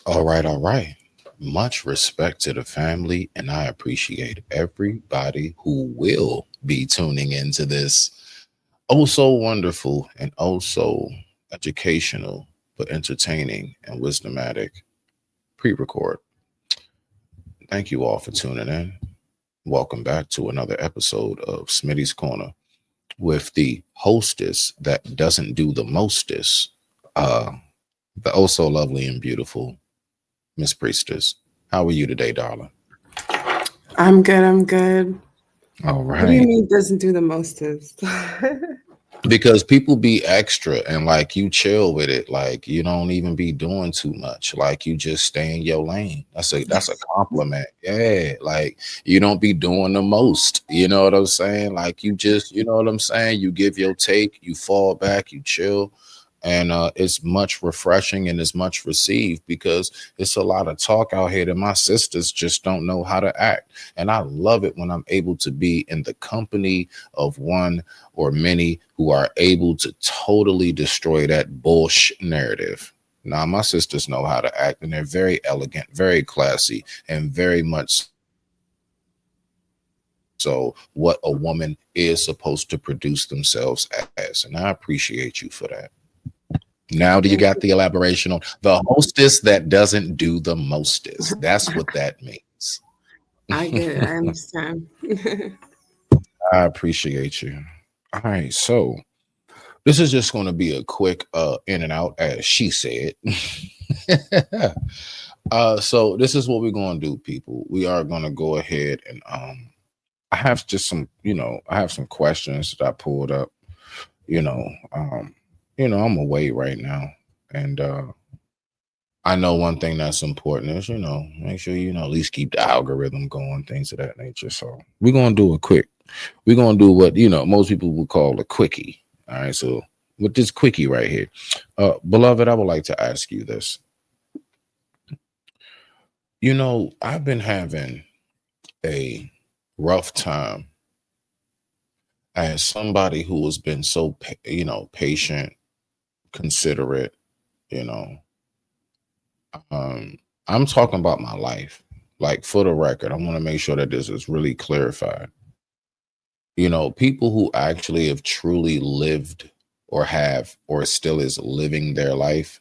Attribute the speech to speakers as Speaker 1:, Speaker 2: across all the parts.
Speaker 1: All right, all right. Much respect to the family, and I appreciate everybody who will be tuning into this oh so wonderful and oh so educational, but entertaining and wisdomatic pre record. Thank you all for tuning in. Welcome back to another episode of Smitty's Corner with the hostess that doesn't do the mostest, uh, the oh so lovely and beautiful Miss Priestess. How are you today, darling?
Speaker 2: I'm good. I'm good.
Speaker 1: All
Speaker 2: What do you
Speaker 1: right.
Speaker 2: mean doesn't do the mostest?
Speaker 1: Because people be extra and like you chill with it. Like you don't even be doing too much. Like you just stay in your lane. That's a compliment. Yeah. Like you don't be doing the most. You know what I'm saying? Like you just, you know what I'm saying? You give your take, you fall back, you chill. And it's much refreshing and it's much received because it's a lot of talk out here that my sisters just don't know how to act. And I love it when I'm able to be in the company of one or many who are able to totally destroy that bullshit narrative. Now, my sisters know how to act, and they're very elegant, very classy, and very much so what a woman is supposed to produce themselves as. And I appreciate you for that. Now, do you got the elaboration on the hostess that doesn't do the mostest? That's what that means.
Speaker 2: I get it. I understand.
Speaker 1: I appreciate you. All right, so this is just going to be a quick in and out, as she said. So this is what we're going to do, people. We are going to go ahead and I have just some, I have some questions that I pulled up. You know, um, I'm away right now, and I know one thing that's important is, make sure at least keep the algorithm going, things of that nature. So we're gonna do a quick. We're gonna do what most people would call a quickie. All right, so with this quickie right here, beloved, I would like to ask you this. I've been having a rough time as somebody who has been so patient, considerate. You know, I'm talking about my life. Like for the record, I want to make sure that this is really clarified. People who actually have truly lived or have or still is living their life,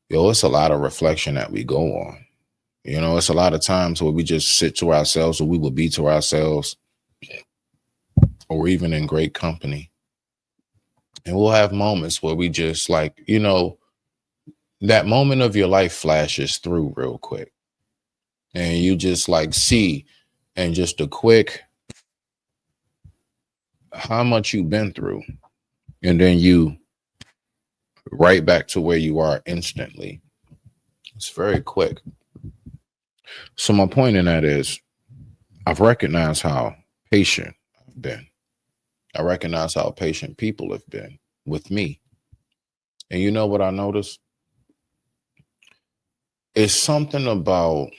Speaker 1: it's a lot of reflection that we go on. It's a lot of times where we just sit to ourselves or we will be to ourselves or even in great company. And we'll have moments where we just like, that moment of your life flashes through real quick. And you just like see and just a quick how much you've been through. And then you right back to where you are instantly. It's very quick. So my point in that is I've recognized how patient I've been. I recognize how patient people have been with me. And you know what I noticed? It's something about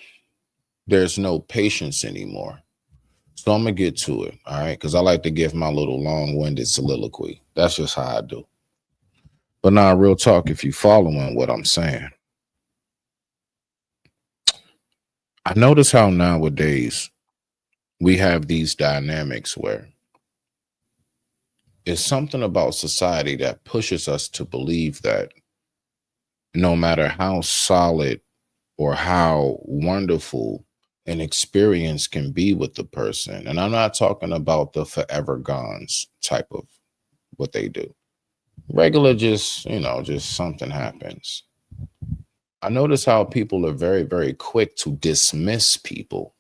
Speaker 1: there's no patience anymore. So I'm gonna get to it, all right? Because I like to give my little long-winded soliloquy. That's just how I do. But now, real talk, if you following what I'm saying, I notice how nowadays we have these dynamics where it's something about society that pushes us to believe that no matter how solid or how wonderful an experience can be with the person, and I'm not talking about the forever gones type of what they do. Regular, just, just something happens. I notice how people are very, very quick to dismiss people.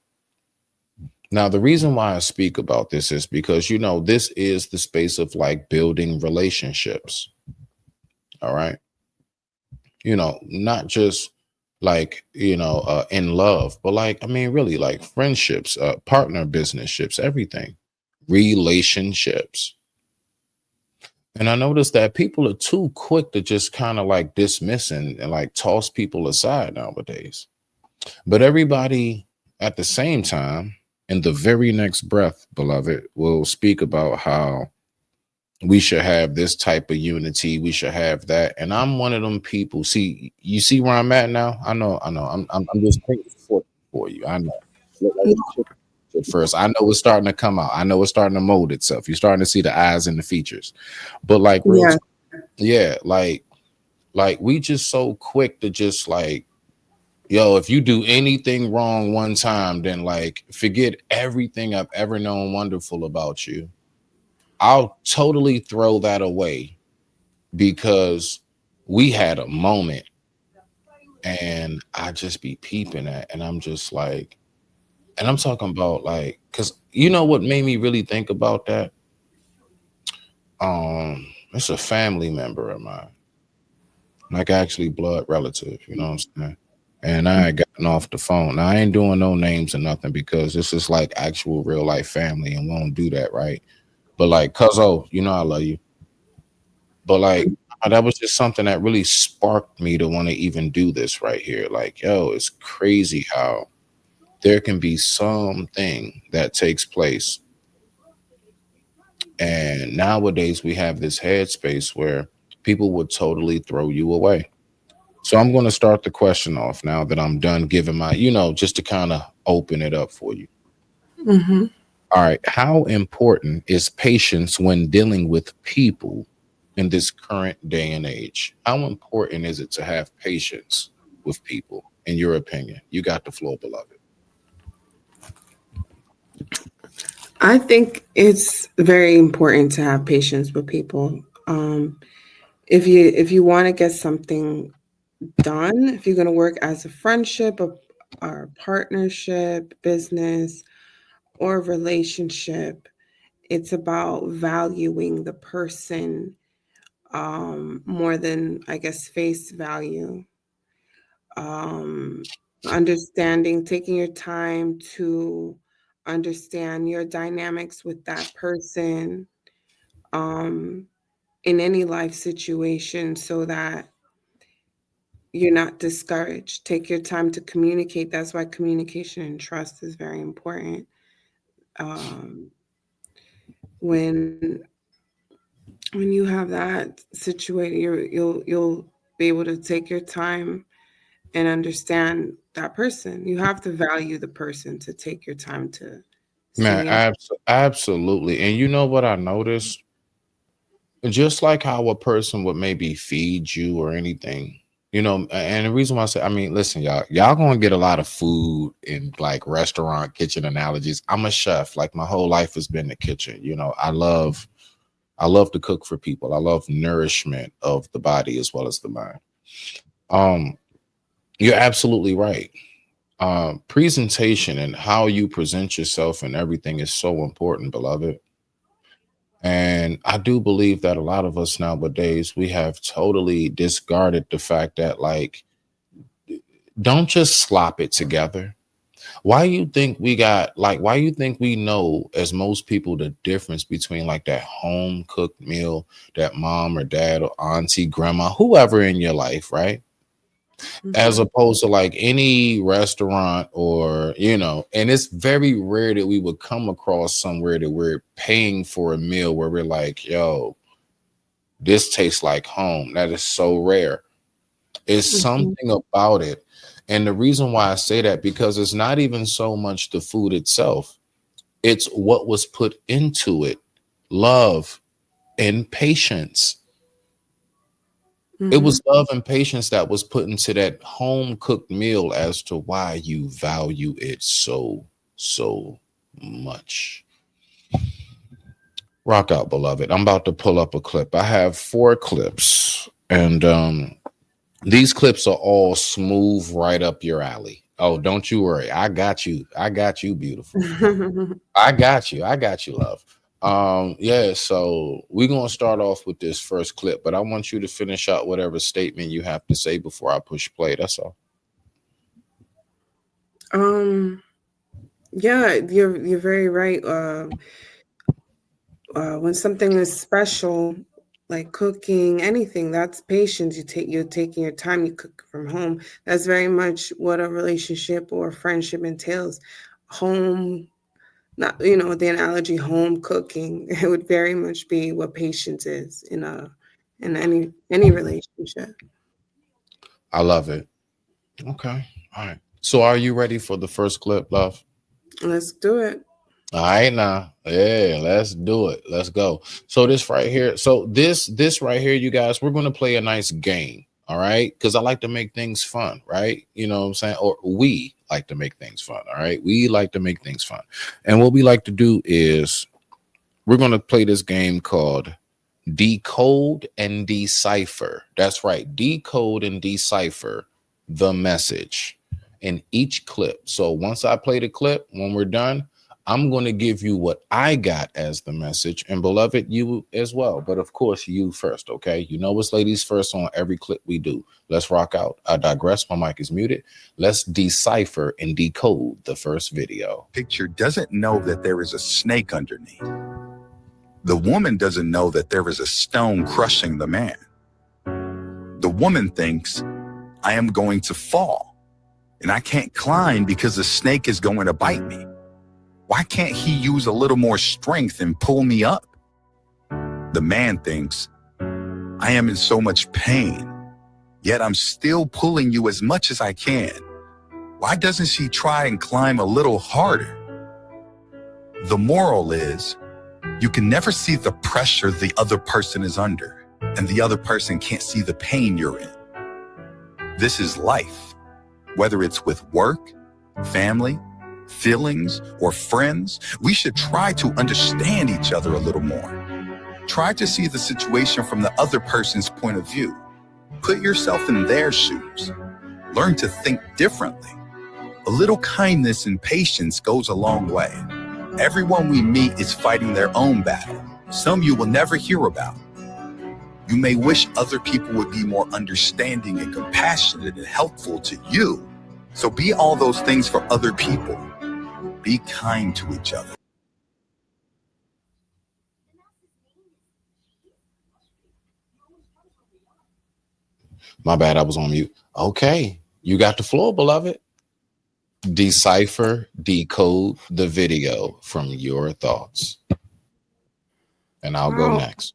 Speaker 1: Now, the reason why I speak about this is because, this is the space of like building relationships. All right. Not just like, in love, but like, I mean, really like friendships, partner business everything, relationships. And I noticed that people are too quick to just kind of like dismiss and like toss people aside nowadays. But everybody at the same time, in the very next breath, beloved, will speak about how We should have this type of unity. We should have that. And I'm one of them people. See, you see where I'm at now? I know. I'm just painting for you. I know. Let me check it first. I know it's starting to come out. I know it's starting to mold itself. You're starting to see the eyes and the features. But like real
Speaker 2: Yeah.
Speaker 1: yeah, like we just so quick to just like, yo, if you do anything wrong one time, then like forget everything I've ever known wonderful about you. I'll totally throw that away because we had a moment, and I just be peeping at, and I'm just like, and I'm talking about like, because you know what made me really think about that? It's a family member of mine, like actually blood relative, you know what I'm saying? And I had gotten off the phone. Now I ain't doing no names or nothing because this is like actual real life family, and we don't do that, right? But like, cuzzo, you know I love you. But like that was just something that really sparked me to want to even do this right here. Like, yo, it's crazy how there can be something that takes place. And nowadays we have this headspace where people would totally throw you away. So I'm going to start the question off now that I'm done giving my, just to kind of open it up for you.
Speaker 2: Hmm.
Speaker 1: All right. How important is patience when dealing with people in this current day and age? How important is it to have patience with people, in your opinion? You got the floor, beloved.
Speaker 2: I think it's very important to have patience with people. If you want to get something done, if you're going to work as a friendship, or partnership, business, or relationship, it's about valuing the person, more than, I guess, face value. Um, Understanding, taking your time to understand your dynamics with that person, um, in any life situation, so that you're not discouraged. Take your time to communicate. That's why communication and trust is very important. Um, when when you have that situated, you'll be able to take your time and understand that person. You have to value the person to take your time to
Speaker 1: Man,
Speaker 2: say and
Speaker 1: absolutely. And you know what I noticed? Just like how a person would maybe feed you or anything, and the reason why I say, I mean, listen, y'all gonna get a lot of food in like restaurant kitchen analogies. I'm a chef. Like my whole life has been the kitchen. I love to cook for people. I love nourishment of the body as well as the mind. Um, you're absolutely right. Presentation and how you present yourself and everything is so important, beloved. And I do believe that a lot of us nowadays, we have totally discarded the fact that, like, don't just slop it together. Why you think we know, as most people, the difference between like that home cooked meal that mom or dad or auntie, grandma, whoever in your life, right? As
Speaker 2: Mhm.
Speaker 1: opposed to like any restaurant or, and it's very rare that we would come across somewhere that we're paying for a meal where we're like, yo, this tastes like home. That is so rare. It's
Speaker 2: Mhm.
Speaker 1: something about it. And the reason why I say that, because it's not even so much the food itself, it's what was put into it: love and patience. It
Speaker 2: Mhm.
Speaker 1: was love and patience that was put into that home cooked meal as to why you value it so much. Rock out, beloved. I'm about to pull up a clip. I have 4 clips, and these clips are all smooth right up your alley. Oh, don't you worry. I got you. I got you, beautiful. I got you. I got you, love. Yeah, so we're gonna start off with this first clip, but I want you to finish out whatever statement you have to say before I push play. That's all.
Speaker 2: um, yeah, you're very right. When something is special, like cooking, anything, that's patience. You're taking your time. You cook from home. That's very much what a relationship or friendship entails. Home, not, the analogy home cooking, it would very much be what patience is in any relationship.
Speaker 1: I love it. Okay. All right. So are you ready for the first clip, love?
Speaker 2: Let's do it.
Speaker 1: All right now. Yeah, let's do it. Let's go. So this right here. So this right here, you guys, we're gonna play a nice game. All right. Because I like to make things fun, right? You know what I'm saying? Or we like to make things fun. All right. We like to make things fun. And what we like to do is we're gonna play this game called Decode and Decipher. That's right. Decode and decipher the message in each clip. So once I play the clip, when we're done, I'm going to give you what I got as the message, and beloved, you as well. But of course, you first, okay? You know it's ladies first on every clip we do. Let's rock out. I digress. My mic is muted. Let's decipher and decode the first video.
Speaker 3: Picture doesn't know that there is a snake underneath. The woman doesn't know that there is a stone crushing the man. The woman thinks, I am going to fall, and I can't climb because the snake is going to bite me. Why can't he use a little more strength and pull me up? The man thinks, I am in so much pain, yet I'm still pulling you as much as I can. Why doesn't she try and climb a little harder? The moral is, you can never see the pressure the other person is under, and the other person can't see the pain you're in. This is life. Whether it's with work, family, feelings, or friends, we should try to understand each other a little more. Try to see the situation from the other person's point of view. Put yourself in their shoes. Learn to think differently. A little kindness and patience goes a long way. Everyone we meet is fighting their own battle. Some you will never hear about. You may wish other people would be more understanding and compassionate and helpful to you. So be all those things for other people. Be kind to each other.
Speaker 1: My bad, I was on mute. Okay, you got the floor, beloved. Decipher, decode the video from your thoughts. And I'll go
Speaker 2: Wow,
Speaker 1: next.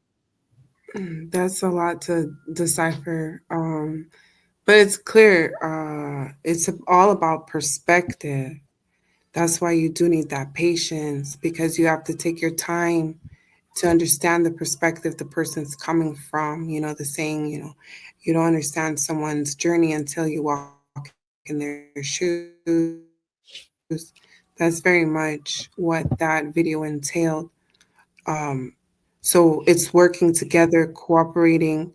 Speaker 2: that's a lot to decipher. But it's clear. It's all about perspective. That's why you do need that patience, because you have to take your time to understand the perspective the person's coming from. The saying, you don't understand someone's journey until you walk in their shoes. That's very much what that video entailed. So it's working together, cooperating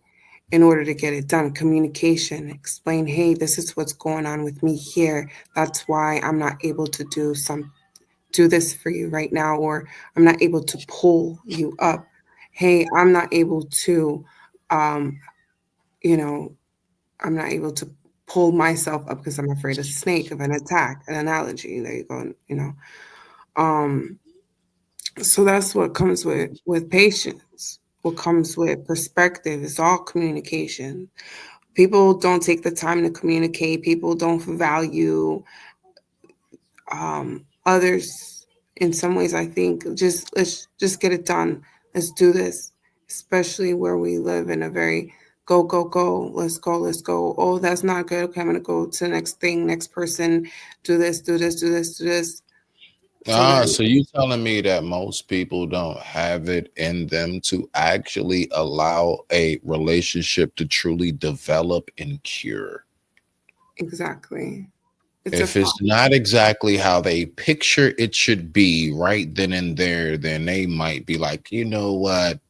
Speaker 2: in order to get it done. Communication, explain, hey, this is what's going on with me here. That's why I'm not able to do this for you right now, or I'm not able to pull you up. Hey, I'm not able to, um, you know, I'm not able to pull myself up because I'm afraid of snake, of an attack, an analogy. There you go. Um, so that's what comes with patience. What comes with perspective is all communication. People don't take the time to communicate. People don't value others. In some ways, I think let's just get it done. Let's do this, especially where we live in a very go go go. Let's go, let's go. Oh, that's not good. Okay, I'm gonna go to the next thing, next person. Do this, do this, do this, do this. So then,
Speaker 1: So you telling me that most people don't have it in them to actually allow a relationship to truly develop and cure?
Speaker 2: exactly, it's a
Speaker 1: If it's not exactly how they picture it should be right then and there, then they might be like, you know what?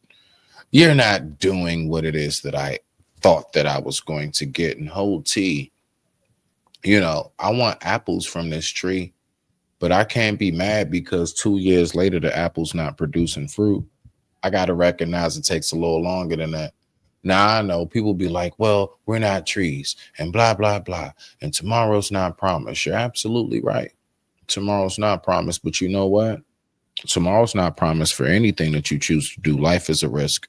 Speaker 1: You're not doing what it is that I thought that I was going to get. And hold tea, I want apples from this tree, but I can't be mad because 2 years later the apple's not producing fruit. I got to recognize it takes a little longer than that. Now I know people be like, well, we're not trees and blah, blah, blah. And tomorrow's not promised. You're absolutely right. Tomorrow's not promised, but you know what? Tomorrow's not promised for anything that you choose to do. Life is a risk.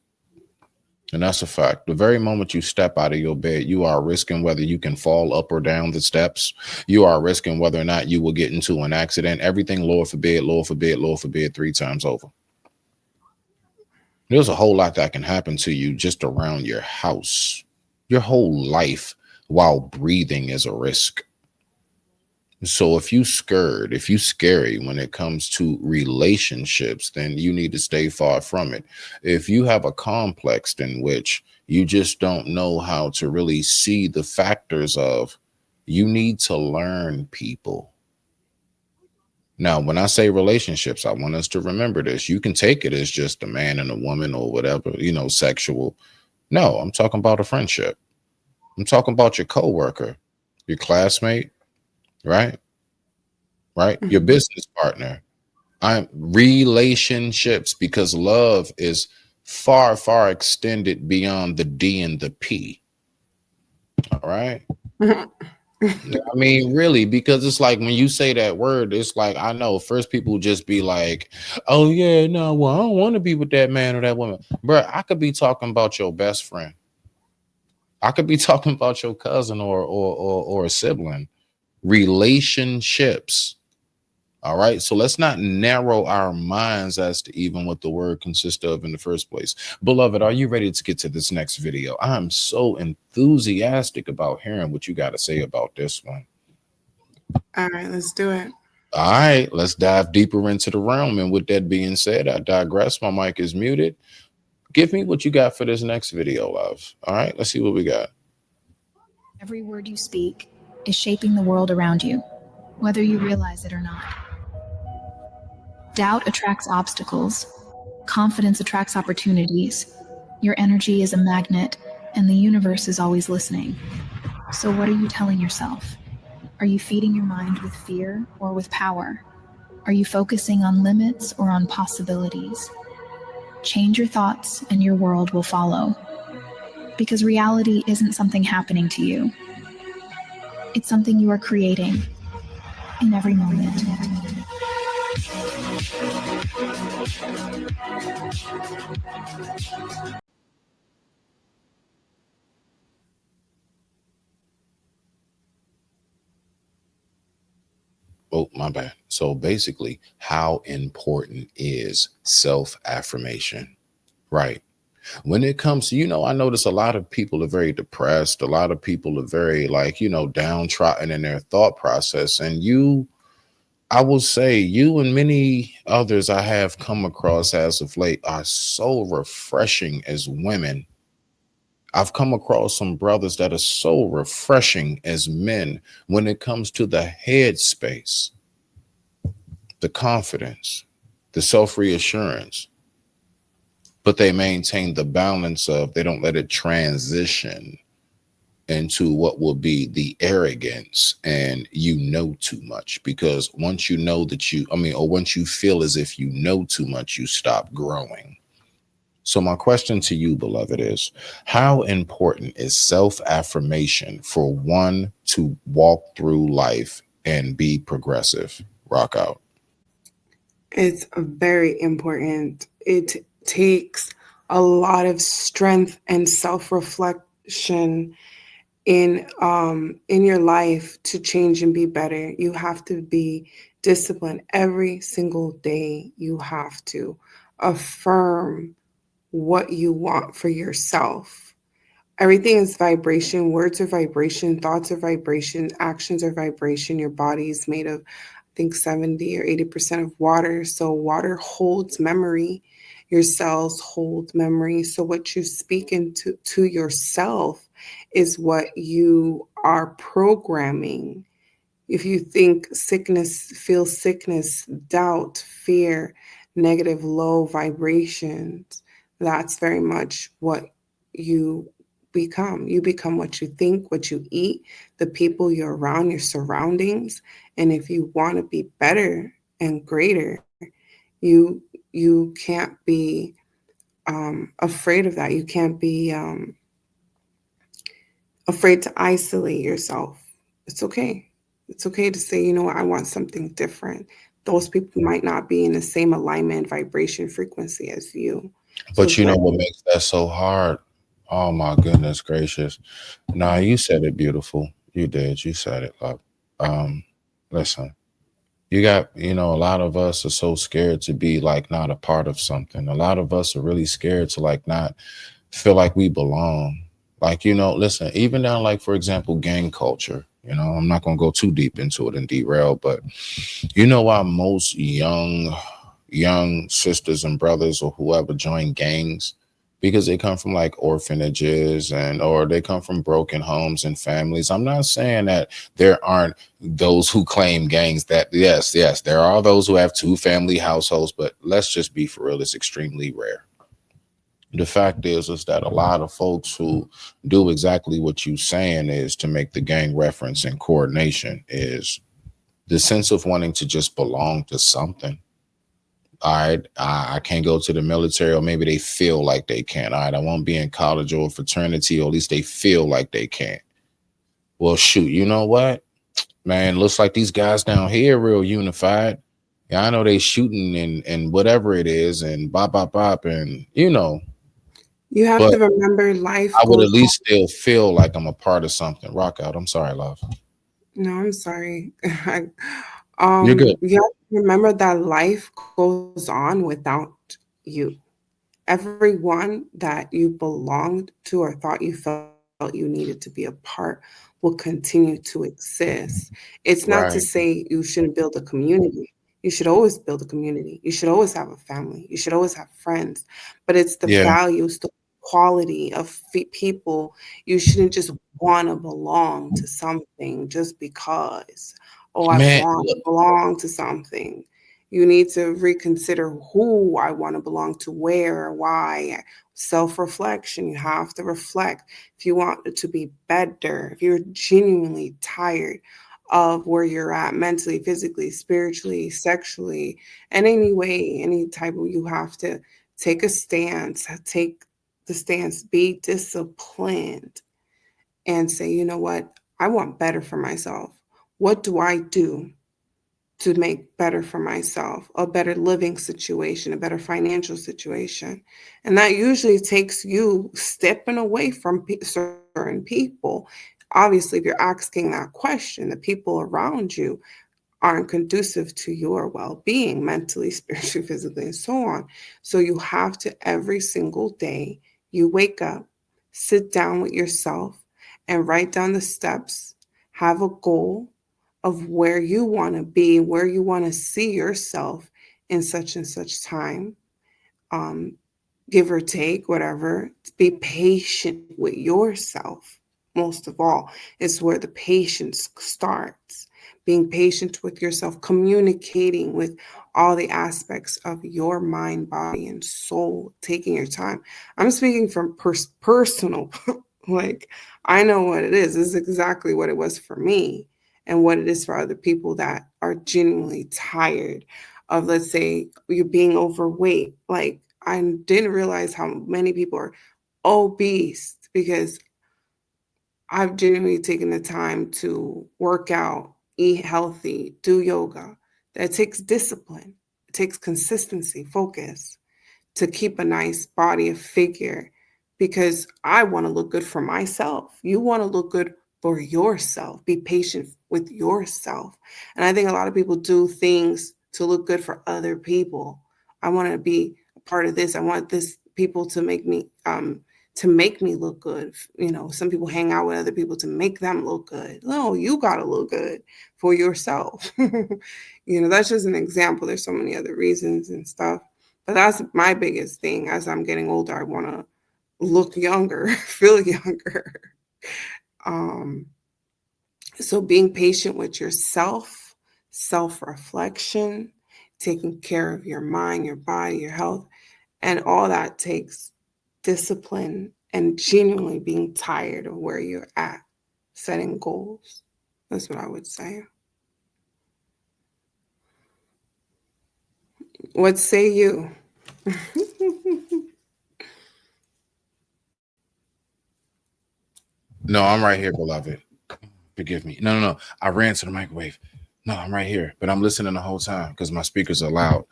Speaker 1: And that's a fact. The very moment you step out of your bed, you are risking whether you can fall up or down the steps. You are risking whether or not you will get into an accident. Everything, Lord forbid, Lord forbid, Lord forbid, 3 times over. There's a whole lot that can happen to you just around your house. Your whole life while breathing is a risk. So if you scared, if you scary when it comes to relationships, then you need to stay far from it. If you have a complex in which you just don't know how to really see the factors of, you need to learn people. Now, when I say relationships, I want us to remember this. You can take it as just a man and a woman or whatever, sexual. No, I'm talking about a friendship. I'm talking about your coworker, your classmate, right? Right? Your
Speaker 2: Mhm.
Speaker 1: business partner. I'm relationships, because love is far, far extended beyond the D and the P. All right. I mean, really, because it's like when you say that word, it's like, I know first people just be like, oh, yeah, no, well, I don't want to be with that man or that woman. Bro, I could be talking about your best friend. I could be talking about your cousin or a sibling. Relationships. All right. So let's not narrow our minds as to even what the word consists of in the first place. Beloved, are you ready to get to this next video? I'm so enthusiastic about hearing what you got to say about this one.
Speaker 2: All right, let's do it.
Speaker 1: All right, let's dive deeper into the realm. And with that being said, I digress. My mic is muted. Give me what you got for this next video, love. All right, let's see what we got.
Speaker 4: Every word you speak is shaping the world around you, whether you realize it or not. Doubt attracts obstacles. Confidence attracts opportunities. Your energy is a magnet, and the universe is always listening. So what are you telling yourself? Are you feeding your mind with fear or with power? Are you focusing on limits or on possibilities? Change your thoughts and your world will follow. Because reality isn't something happening to you. It's something you are creating in every moment.
Speaker 1: Oh, my bad. So basically, how important is self-affirmation? Right. When it comes to, I notice a lot of people are very depressed. A lot of people are very downtrodden in their thought process. And I will say, you and many others I have come across as of late are so refreshing as women. I've come across some brothers that are so refreshing as men when it comes to the head space, the confidence, the self-reassurance, but they maintain the balance of, they don't let it transition into what will be the arrogance and too much. Because once you know that or once you feel as if you know too much, you stop growing. So my question to you, beloved, is how important is self-affirmation for one to walk through life and be progressive? Rock out.
Speaker 2: It's very important. It takes a lot of strength and self-reflection in your life to change and be better. You have to be disciplined every single day. You have to affirm what you want for yourself. Everything is vibration. Words are vibration. Thoughts are vibration. Actions are vibration. Your body is made of, I think, 70 or 80% of water. So water holds memory. Your cells hold memory. So what you speak into to yourself is what you are programming. If you think sickness, feel sickness, doubt, fear, negative, low vibrations, that's very much what you become. You become what you think, what you eat, the people you're around, your surroundings. And if you want to be better and greater, you can't be afraid of that. You can't be afraid to isolate yourself. It's okay. It's okay to say, you know what, I want something different. Those people might not be in the same alignment, vibration, frequency as you. So
Speaker 1: But
Speaker 2: it's
Speaker 1: you know
Speaker 2: what
Speaker 1: what makes that so hard? Oh my goodness gracious. Nah, you said it beautiful. You did. You said it, love. Um, listen, you got, a lot of us are so scared to be like not a part of something. A lot of us are really scared to like not feel like we belong. Like, listen, even down like for example, gang culture. I'm not gonna go too deep into it and derail, but you know why most young sisters and brothers or whoever join gangs? Because they come from like orphanages and or they come from broken homes and families. I'm not saying that there aren't those who claim gangs. That yes, there are those who have two family households, but let's just be for real, it's extremely rare. The fact is that a lot of folks who do exactly what you saying is to make the gang reference and coordination is the sense of wanting to just belong to something. All right, I can't go to the military, or maybe they feel like they can. All right, I won't be in college or fraternity, or at least they feel like they can. Well, shoot, you know what, man? Looks like these guys down here real unified. Yeah, I know they shooting and whatever it is, and bop bop bop, and
Speaker 2: You have
Speaker 1: but
Speaker 2: to remember life
Speaker 1: I would
Speaker 2: goes
Speaker 1: at
Speaker 2: on.
Speaker 1: least still feel like I'm a part of something. Rock out. I'm sorry, love.
Speaker 2: No, I'm sorry.
Speaker 1: You're good.
Speaker 2: You have to remember that life goes on without you. Everyone that you belonged to or thought you felt you needed to be a part will continue to exist. It's not to
Speaker 1: Right.
Speaker 2: say you shouldn't build a community. You should always build a community. You should always have a family. You should always have friends. But it's the
Speaker 1: Yeah.
Speaker 2: values, the quality of people. You shouldn't just want to belong to something just because, oh, I
Speaker 1: Man,
Speaker 2: want to
Speaker 1: look,
Speaker 2: belong to something. You need to reconsider who I want to belong to, where, why. Self reflection. You have to reflect. If you want it to be better, if you're genuinely tired of where you're at mentally, physically, spiritually, sexually, in any way, any type of, you have to take a stance, take the stance, be disciplined, and say, you know what? I want better for myself. What do I do to make better for myself, a better living situation, a better financial situation? And that usually takes you stepping away from certain people. Obviously, if you're asking that question, the people around you aren't conducive to your well-being mentally, spiritually, physically, and so on. So you have to, every single day you wake up, sit down with yourself and write down the steps, have a goal of where you want to be, where you want to see yourself in such and such time, um, give or take, whatever. Be patient with yourself. Most of all, it's where the patience starts. Being patient with yourself, communicating with all the aspects of your mind, body, and soul, taking your time. I'm speaking from personal, like, I know what it is. This is exactly what it was for me and what it is for other people that are genuinely tired of, let's say, you being overweight. Like, I didn't realize how many people are obese because I've genuinely taken the time to work out, eat healthy, do yoga. That takes discipline, it takes consistency, focus to keep a nice body, a figure, because I want to look good for myself. You want to look good for yourself. Be patient with yourself. And I think a lot of people do things to look good for other people. I want to be a part of this. I want this people to make me look good. Some people hang out with other people to make them look good. No, you got to look good for yourself. That's just an example. There's so many other reasons and stuff. But that's my biggest thing. As I'm getting older, I want to look younger, feel younger. Um, so being patient with yourself, self-reflection, taking care of your mind, your body, your health, and all that takes discipline and genuinely being tired of where you're at, setting goals. That's what I would say. What say you?
Speaker 1: no, I'm right here, beloved. Forgive me. No. I ran to the microwave. No, I'm right here, but I'm listening the whole time because my speakers are loud.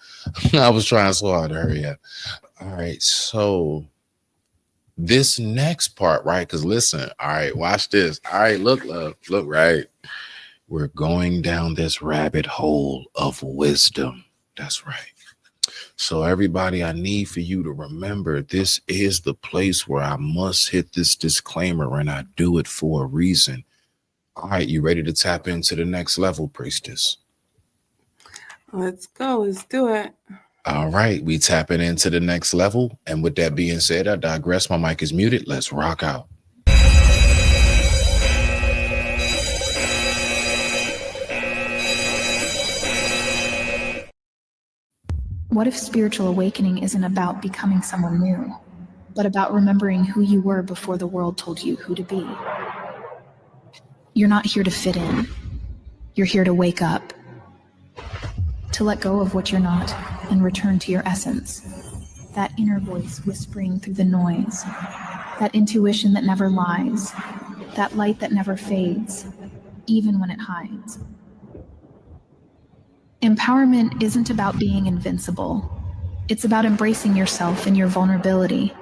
Speaker 1: I was trying so hard to hurry up. All right. So this next part, right? Because listen, all right, watch this. All right, look, love, look, right. We're going down this rabbit hole of wisdom. That's right. So, everybody, I need for you to remember this is the place where I must hit this disclaimer, and I do it for a reason. All right, you ready to tap into the next level, priestess?
Speaker 2: Let's go. Let's do it.
Speaker 1: All right, we tapping into the next level. And with that being said, I digress. My mic is muted. Let's rock out.
Speaker 4: What if spiritual awakening isn't about becoming someone new, but about remembering who you were before the world told you who to be? You're not here to fit in. You're here to wake up, to let go of what you're not and return to your essence. That inner voice whispering through the noise, that intuition that never lies, that light that never fades, even when it hides. Empowerment isn't about being invincible. It's about embracing yourself and your vulnerability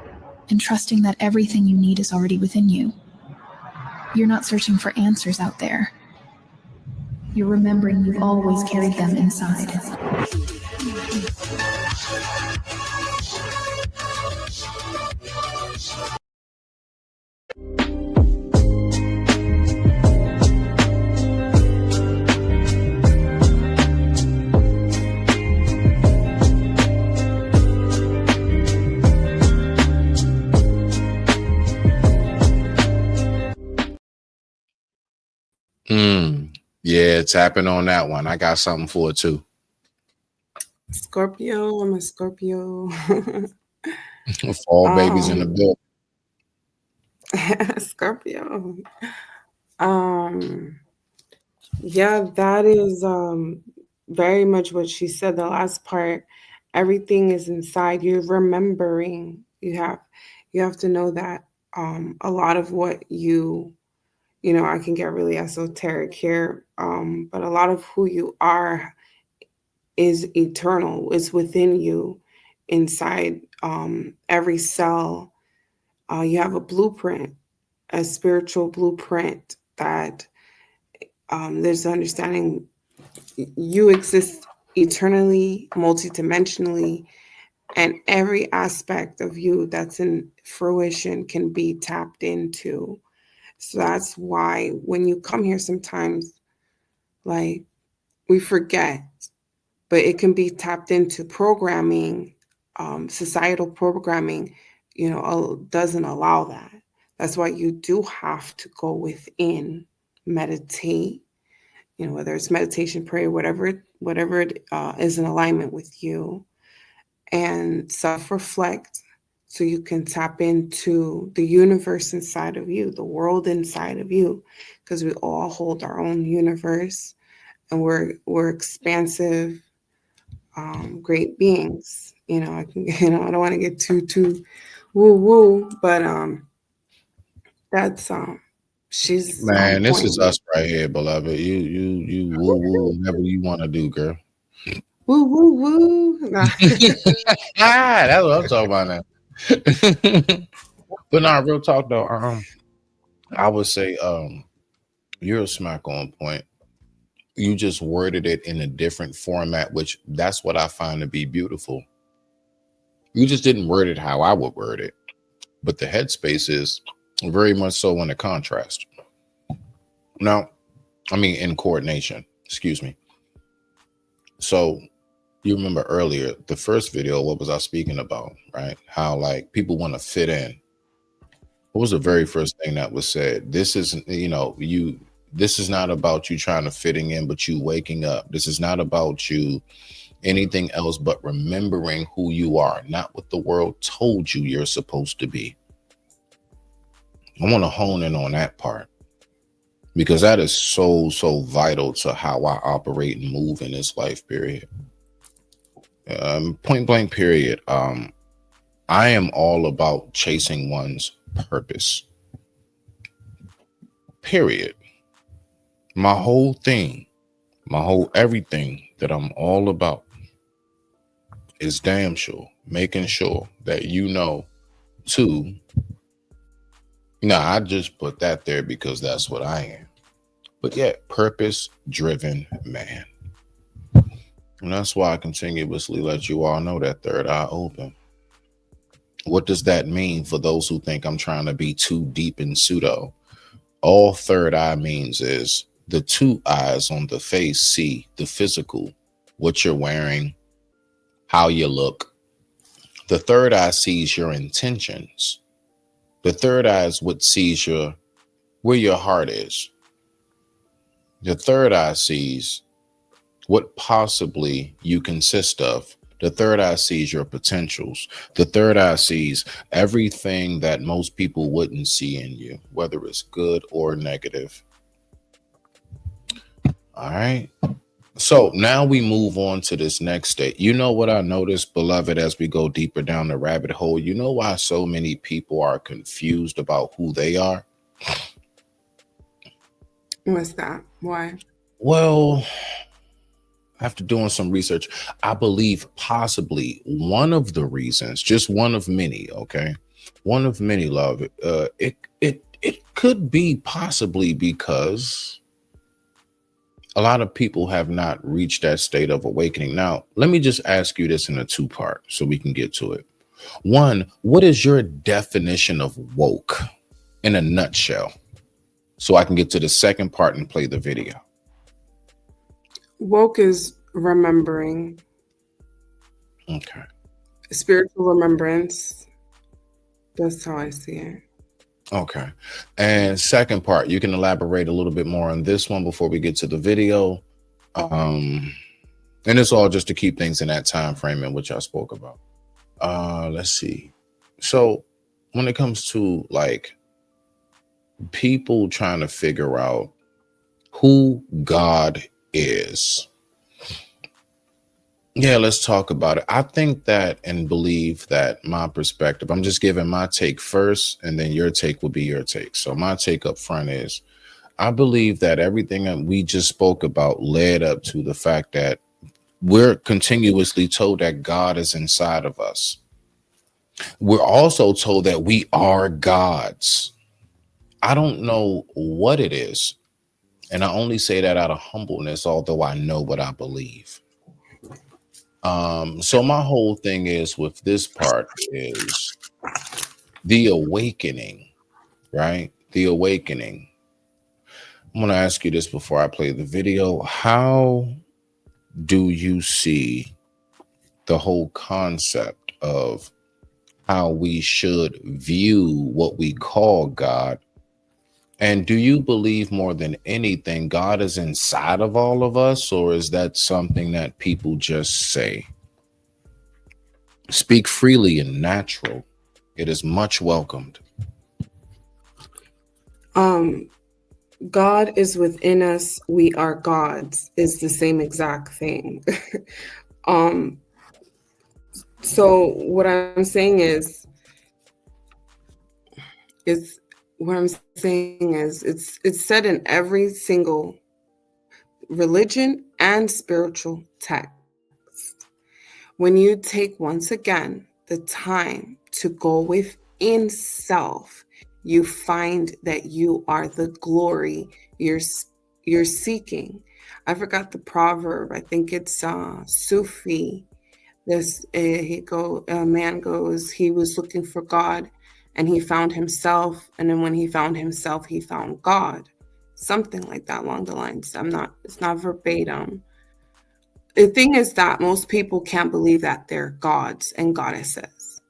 Speaker 4: and trusting that everything you need is already within you. You're not searching for answers out there. You're remembering you've always carried them inside.
Speaker 1: Yeah, tapping on that one. I got something for it too.
Speaker 2: Scorpio, I'm a Scorpio.
Speaker 1: Fall babies in the building.
Speaker 2: Scorpio. Yeah, that is very much what she said. The last part, everything is inside. You're remembering. You have to know that a lot of what I can get really esoteric here, but a lot of who you are is eternal. It's within you, inside every cell. You have a blueprint, a spiritual blueprint that there's understanding you exist eternally, multidimensionally, and every aspect of you that's in fruition can be tapped into. So that's why when you come here sometimes, like, we forget, but it can be tapped into programming, societal programming, doesn't allow that. That's why you do have to go within, meditate, whether it's meditation, prayer, whatever it is in alignment with you, and self-reflect so you can tap into the universe inside of you, the world inside of you, because we all hold our own universe, and we're expansive, great beings. I don't want to get too woo woo, but that's she's
Speaker 1: Man, this is us right here, beloved. You woo woo whatever you want to do, girl.
Speaker 2: Woo woo woo.
Speaker 1: That's what I'm talking about now. But nah, real talk though. I would say you're a smack on point. You just worded it in a different format, which that's what I find to be beautiful. You just didn't word it how I would word it, but the headspace is very much so in a contrast. Now, I mean, in coordination, excuse me. So you remember earlier, the first video, what was I speaking about, right? How like people want to fit in. What was the very first thing that was said? This isn't, this is not about you trying to fitting in, but you waking up. This is not about you anything else but remembering who you are, not what the world told you you're supposed to be. I want to hone in on that part because that is so vital to how I operate and move in this life period. Point blank period. I am all about chasing one's purpose. Period. My whole thing, my whole everything that I'm all about is damn sure making sure that you know, two, No, I just put that there because that's what I am. But yeah, purpose driven man. And that's why I continuously let you all know that third eye open. What does that mean for those who think I'm trying to be too deep in pseudo? All third eye means is the two eyes on the face see the physical, what you're wearing, how you look. The third eye sees your intentions. The third eye is what sees where your heart is. The third eye sees what possibly you consist of. The third eye sees your potentials. The third eye sees everything that most people wouldn't see in you, whether it's good or negative. All right. So now we move on to this next state. You know what I noticed, beloved, as we go deeper down the rabbit hole? You know why so many people are confused about who they are?
Speaker 2: What's that? Why?
Speaker 1: Well, after doing some research, I believe possibly one of the reasons, just one of many, okay, one of many, love. It could be possibly because a lot of people have not reached that state of awakening. Now, let me just ask you this in a two-part so we can get to it. One, what is your definition of woke in a nutshell? So I can get to the second part and play the video.
Speaker 2: Woke is remembering.
Speaker 1: Okay.
Speaker 2: Spiritual remembrance. That's how I see it.
Speaker 1: Okay. And second part, you can elaborate a little bit more on this one before we get to the video. And it's all just to keep things in that time frame in which I spoke about. Let's see. So when it comes to like people trying to figure out who God is, yeah, let's talk about it. I think that and believe that my perspective, I'm just giving my take first, and then your take will be your take. So my take up front is I believe that everything that we just spoke about led up to the fact that we're continuously told that God is inside of us. We're also told that we are gods. I don't know what it is. And I only say that out of humbleness, although I know what I believe. So my whole thing is with this part is the awakening, right? The awakening. I'm going to ask you this before I play the video. How do you see the whole concept of how we should view what we call God? And do you believe more than anything God is inside of all of us, or is that something that people just say? Speak freely and natural. It is much welcomed.
Speaker 2: God is within us. We are gods is the same exact thing. So what I'm saying is it's said in every single religion and spiritual text. When you take once again the time to go within self, you find that you are the glory you're seeking. I forgot the proverb. I think it's Sufi. A man goes, he was looking for God and he found himself, and then when he found himself, he found God. Something like that along the lines. It's not verbatim. The thing is that most people can't believe that they're gods and goddesses.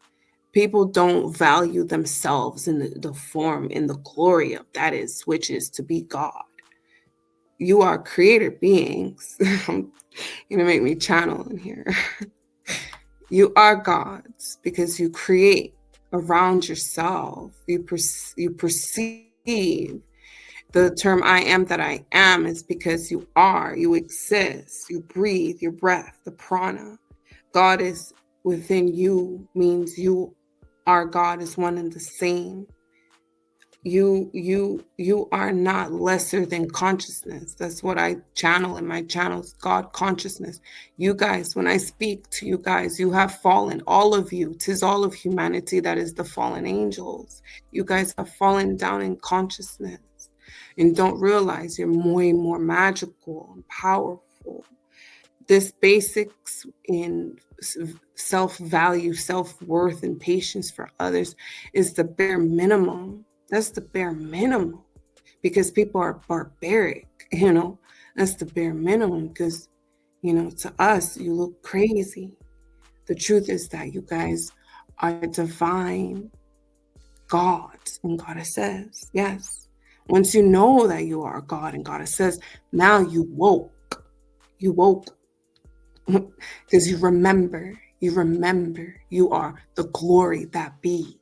Speaker 2: People don't value themselves in the form, in the glory of that is, which is to be God. You are creator beings. You're gonna make me channel in here. You are gods because you create around yourself. You perceive. The term I am that I am is because you are, you exist, you breathe, your breath, the prana. God is within you means you are God is one and the same. You are not lesser than consciousness. That's what I channel in my channels, God consciousness. You guys, when I speak to you guys, you have fallen, all of you. 'Tis all of humanity that is the fallen angels. You guys have fallen down in consciousness and don't realize you're way more magical and powerful. This basics in self-value, self-worth, and patience for others is the bare minimum. That's the bare minimum, because people are barbaric, That's the bare minimum, because, to us, you look crazy. The truth is that you guys are divine gods and goddesses. Yes. Once you know that you are a god and goddesses, now you woke. You woke. Because you remember you are the glory that be.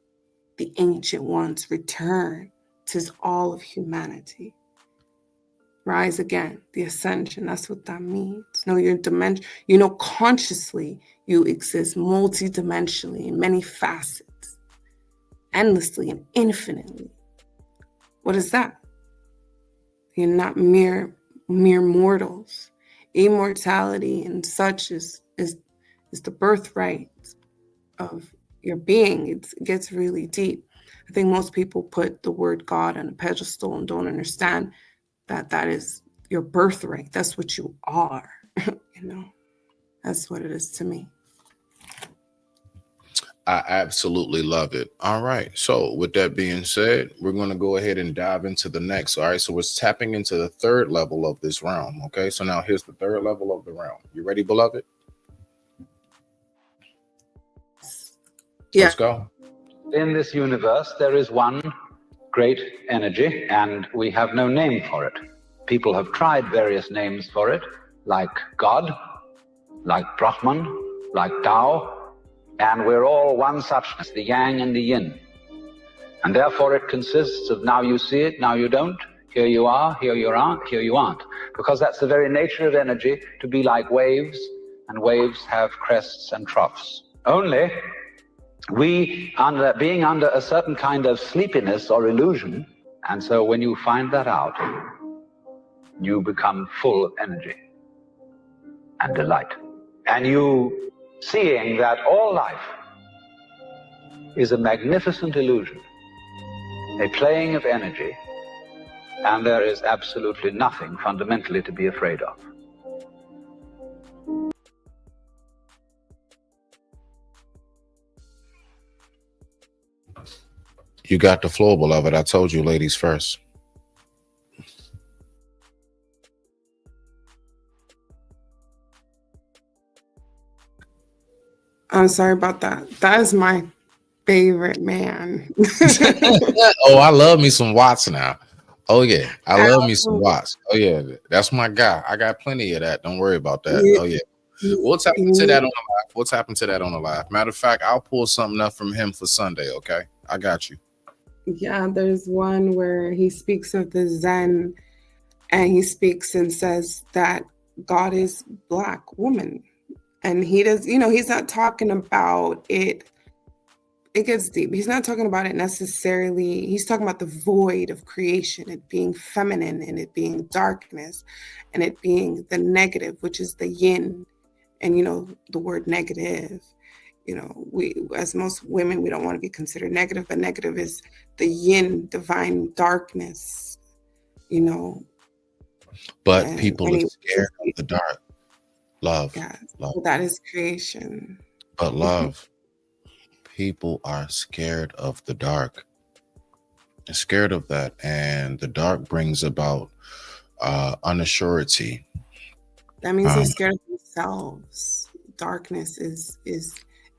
Speaker 2: The ancient ones return. 'Tis all of humanity. Rise again, the ascension. That's what that means. Know your dimension. Consciously you exist multidimensionally in many facets, endlessly and infinitely. What is that? You're not mere mortals. Immortality and such is the birthright of your being. It gets really deep. I think most people put the word God on a pedestal and don't understand that is your birthright. That's what you are. That's what it is to me.
Speaker 1: I absolutely love it. All right. So with that being said, we're going to go ahead and dive into the next. All right. So we're tapping into the third level of this realm. Okay. So now here's the third level of the realm. You ready, beloved?
Speaker 2: Yeah.
Speaker 1: Let's go.
Speaker 5: In this universe, there is one great energy, and we have no name for it. People have tried various names for it, like God, like Brahman, like Tao, and we're all one suchness, the yang and the yin. And therefore it consists of now you see it, now you don't, here you are, here you aren't, here you aren't. Because that's the very nature of energy, to be like waves, and waves have crests and troughs. Only we, being under a certain kind of sleepiness or illusion, and so when you find that out, you become full of energy and delight. And you seeing that all life is a magnificent illusion, a playing of energy, and there is absolutely nothing fundamentally to be afraid of.
Speaker 1: You got the floor, beloved. I told you ladies first.
Speaker 2: I'm sorry about that. That is my favorite man.
Speaker 1: Oh, I love me some Watts now. Oh yeah, I love me some Watts. Oh yeah, that's my guy. I got plenty of that. Don't worry about that. Oh yeah. We'll tap into that on the live. Matter of fact, I'll pull something up from him for Sunday. Okay, I got you.
Speaker 2: Yeah, there's one where he speaks of the Zen, and he speaks and says that God is Black woman. And he does, he's not talking about it. It gets deep. He's not talking about it necessarily. He's talking about the void of creation, it being feminine and it being darkness and it being the negative, which is the yin. And, the word negative, we, as most women, we don't want to be considered negative, but negative is the yin, divine darkness,
Speaker 1: But people are scared of the dark. Love.
Speaker 2: That is creation.
Speaker 1: But love, people are scared of the dark. They're scared of that. And the dark brings about unassurity.
Speaker 2: That means they're scared of themselves. Darkness is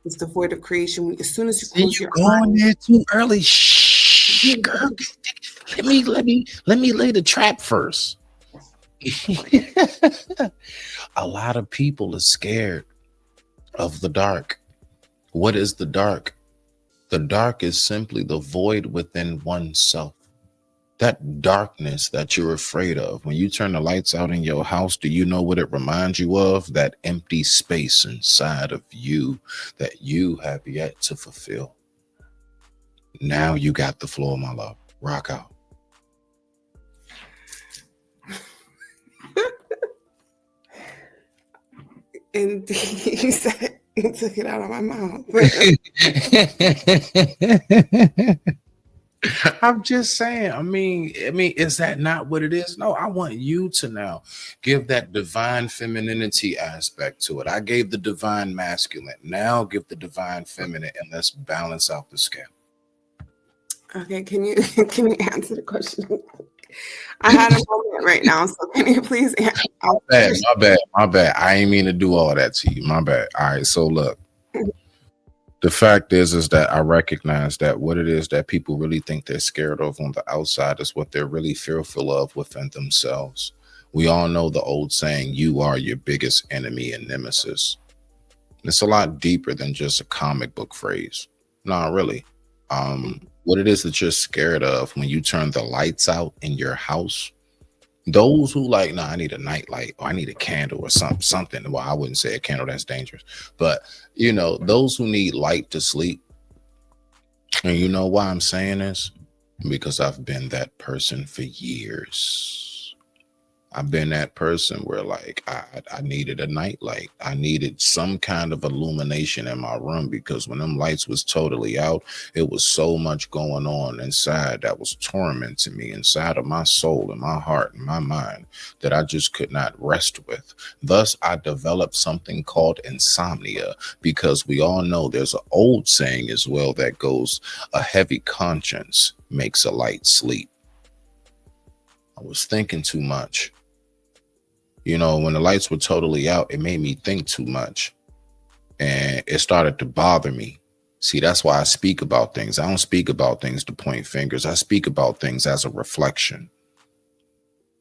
Speaker 2: the void of creation. As soon as you close your
Speaker 1: going there too early. Shh, girl. Let me lay the trap first. A lot of people are scared of the dark. What is the dark? The dark is simply the void within oneself. That darkness that you're afraid of. When you turn the lights out in your house, do you know what it reminds you of? That empty space inside of you that you have yet to fulfill. Now you got the floor, my love. Rock out.
Speaker 2: And he said he took it out of my mouth.
Speaker 1: I'm just saying. I mean, is that not what it is? No, I want you to now give that divine femininity aspect to it. I gave the divine masculine. Now give the divine feminine, and let's balance out the scale.
Speaker 2: Okay, can you answer the question? I had a moment right now, so can you please answer?
Speaker 1: My bad. I ain't mean to do all that to you. My bad. All right, so look. The fact is that I recognize that what it is that people really think they're scared of on the outside is what they're really fearful of within themselves. We all know the old saying, you are your biggest enemy and nemesis. It's a lot deeper than just a comic book phrase. Not really. What it is that you're scared of when you turn the lights out in your house, those who like, I need a night light, or I need a candle or something. Well, I wouldn't say a candle, that's dangerous. But, those who need light to sleep. And you know why I'm saying this? Because I've been that person for years. I've been that person where like I needed a night light. I needed some kind of illumination in my room, because when them lights was totally out, it was so much going on inside that was tormenting me inside of my soul and my heart and my mind that I just could not rest with. Thus, I developed something called insomnia, because we all know there's an old saying as well that goes, a heavy conscience makes a light sleep. I was thinking too much. When the lights were totally out, it made me think too much, and it started to bother me. See, that's why I speak about things. I don't speak about things to point fingers. I speak about things as a reflection,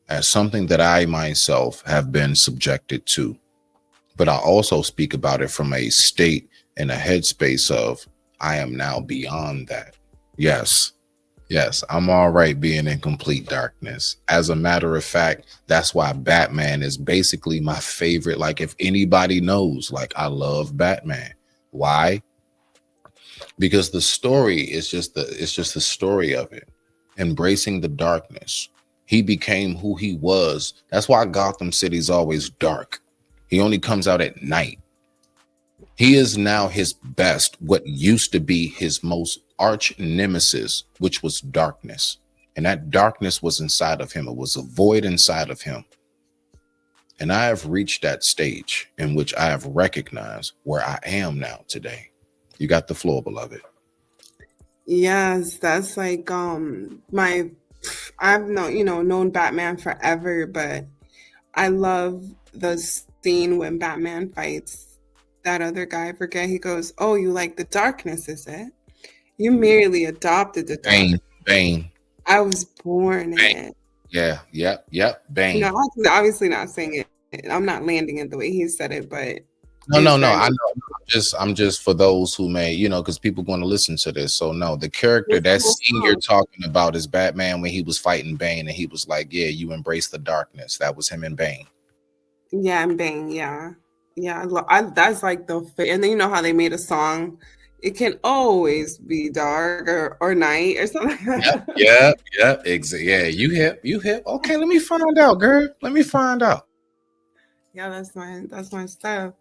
Speaker 1: as something that I myself have been subjected to. But I also speak about it from a state and a headspace of, I am now beyond that. Yes, I'm all right being in complete darkness. As a matter of fact, that's why Batman is basically my favorite. Like, if anybody knows, like, I love Batman. Why? Because the story is just the story of it. Embracing the darkness. He became who he was. That's why Gotham City's always dark. He only comes out at night. He is now his best, what used to be his most arch nemesis, which was darkness. And that darkness was inside of him. It was a void inside of him. And I have reached that stage in which I have recognized where I am now today. You got the floor, beloved.
Speaker 2: Yes, that's like I've known Batman forever, but I love the scene when Batman fights that other guy. I forget. He goes, "Oh, you like the darkness, is it? You merely adopted the darkness."
Speaker 1: Bane.
Speaker 2: I was born in it.
Speaker 1: Yeah, yep. Bane.
Speaker 2: I'm obviously not saying it. I'm not landing it the way he said it, but
Speaker 1: no. I know. I'm just for those who may, because people going to listen to this. So no, the character, that scene you're talking about is Batman when he was fighting Bane, and he was like, "Yeah, you embrace the darkness." That was him and Bane.
Speaker 2: Yeah, and Bane. Yeah. That's like and then how they made a song. It can always be dark or night or something.
Speaker 1: Yeah. Yeah, you hip. Okay, let me find out, girl. Let me find out.
Speaker 2: Yeah, that's my stuff.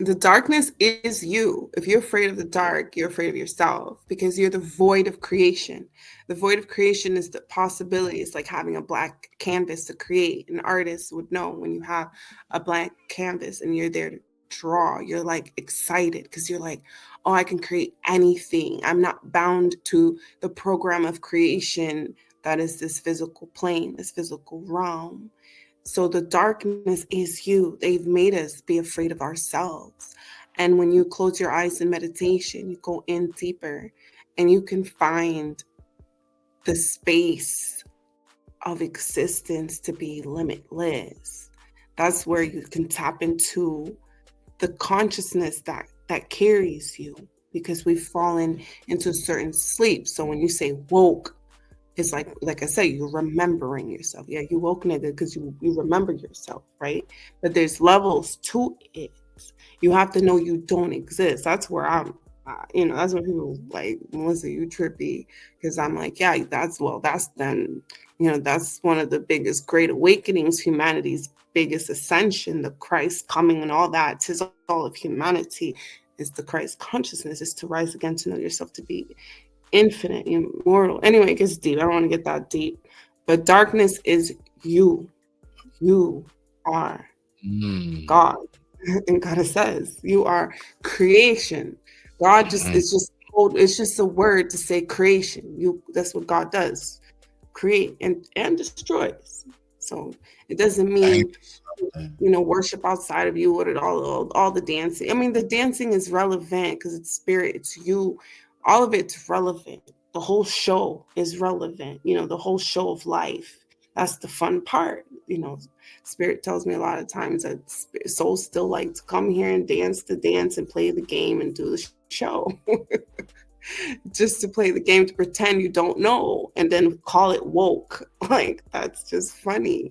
Speaker 2: The darkness is you. If you're afraid of the dark, you're afraid of yourself, because you're the void of creation. The void of creation is the possibility. It's like having a blank canvas to create. An artist would know when you have a blank canvas and you're there to draw. You're like excited because you're like, oh, I can create anything. I'm not bound to the program of creation that is this physical plane, this physical realm. So the darkness is you. They've made us be afraid of ourselves. And when you close your eyes in meditation, you go in deeper and you can find the space of existence to be limitless. That's where you can tap into the consciousness that carries you, because we've fallen into a certain sleep. So when you say woke, it's like I said, you're remembering yourself. Yeah, you woke nigga because you remember yourself, right? But there's levels to it. You have to know you don't exist. That's where I'm that's when people like, Melissa, you trippy, because I'm like, yeah, that's then, that's one of the biggest great awakenings, humanity's biggest ascension, the Christ coming and all that. 'Tis all of humanity is the Christ consciousness, is to rise again, to know yourself, to be infinite, immortal. Anyway, it gets deep. I don't want to get that deep, but darkness is you. You are God. And God says you are creation. God just it's just a word to say creation. That's what God does. Create and destroys. So it doesn't mean worship outside of you, or all the dancing. I mean, the dancing is relevant because it's spirit, it's you. All of it's relevant. The whole show is relevant. The whole show of life. That's the fun part. Spirit tells me a lot of times that souls still like to come here and dance the dance and play the game and do the show. Just to play the game, to pretend you don't know and then call it woke. Like, that's just funny,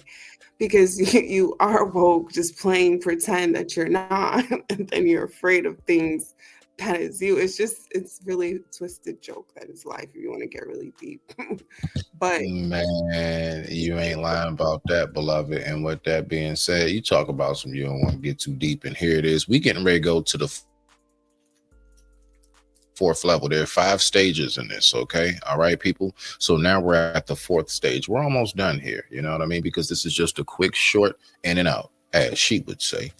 Speaker 2: because you are woke, just playing pretend that you're not, and then you're afraid of things that is you. It's really a twisted joke that is life, if you want to get really deep. But
Speaker 1: man, you ain't lying about that, beloved. And with that being said, you talk about some, you don't want to get too deep, and here it is. We getting ready to go to the fourth level. There are 5 stages in this. Okay. All right, people. So now we're at the 4th stage. We're almost done here. You know what I mean? Because this is just a quick, short in and out, as she would say.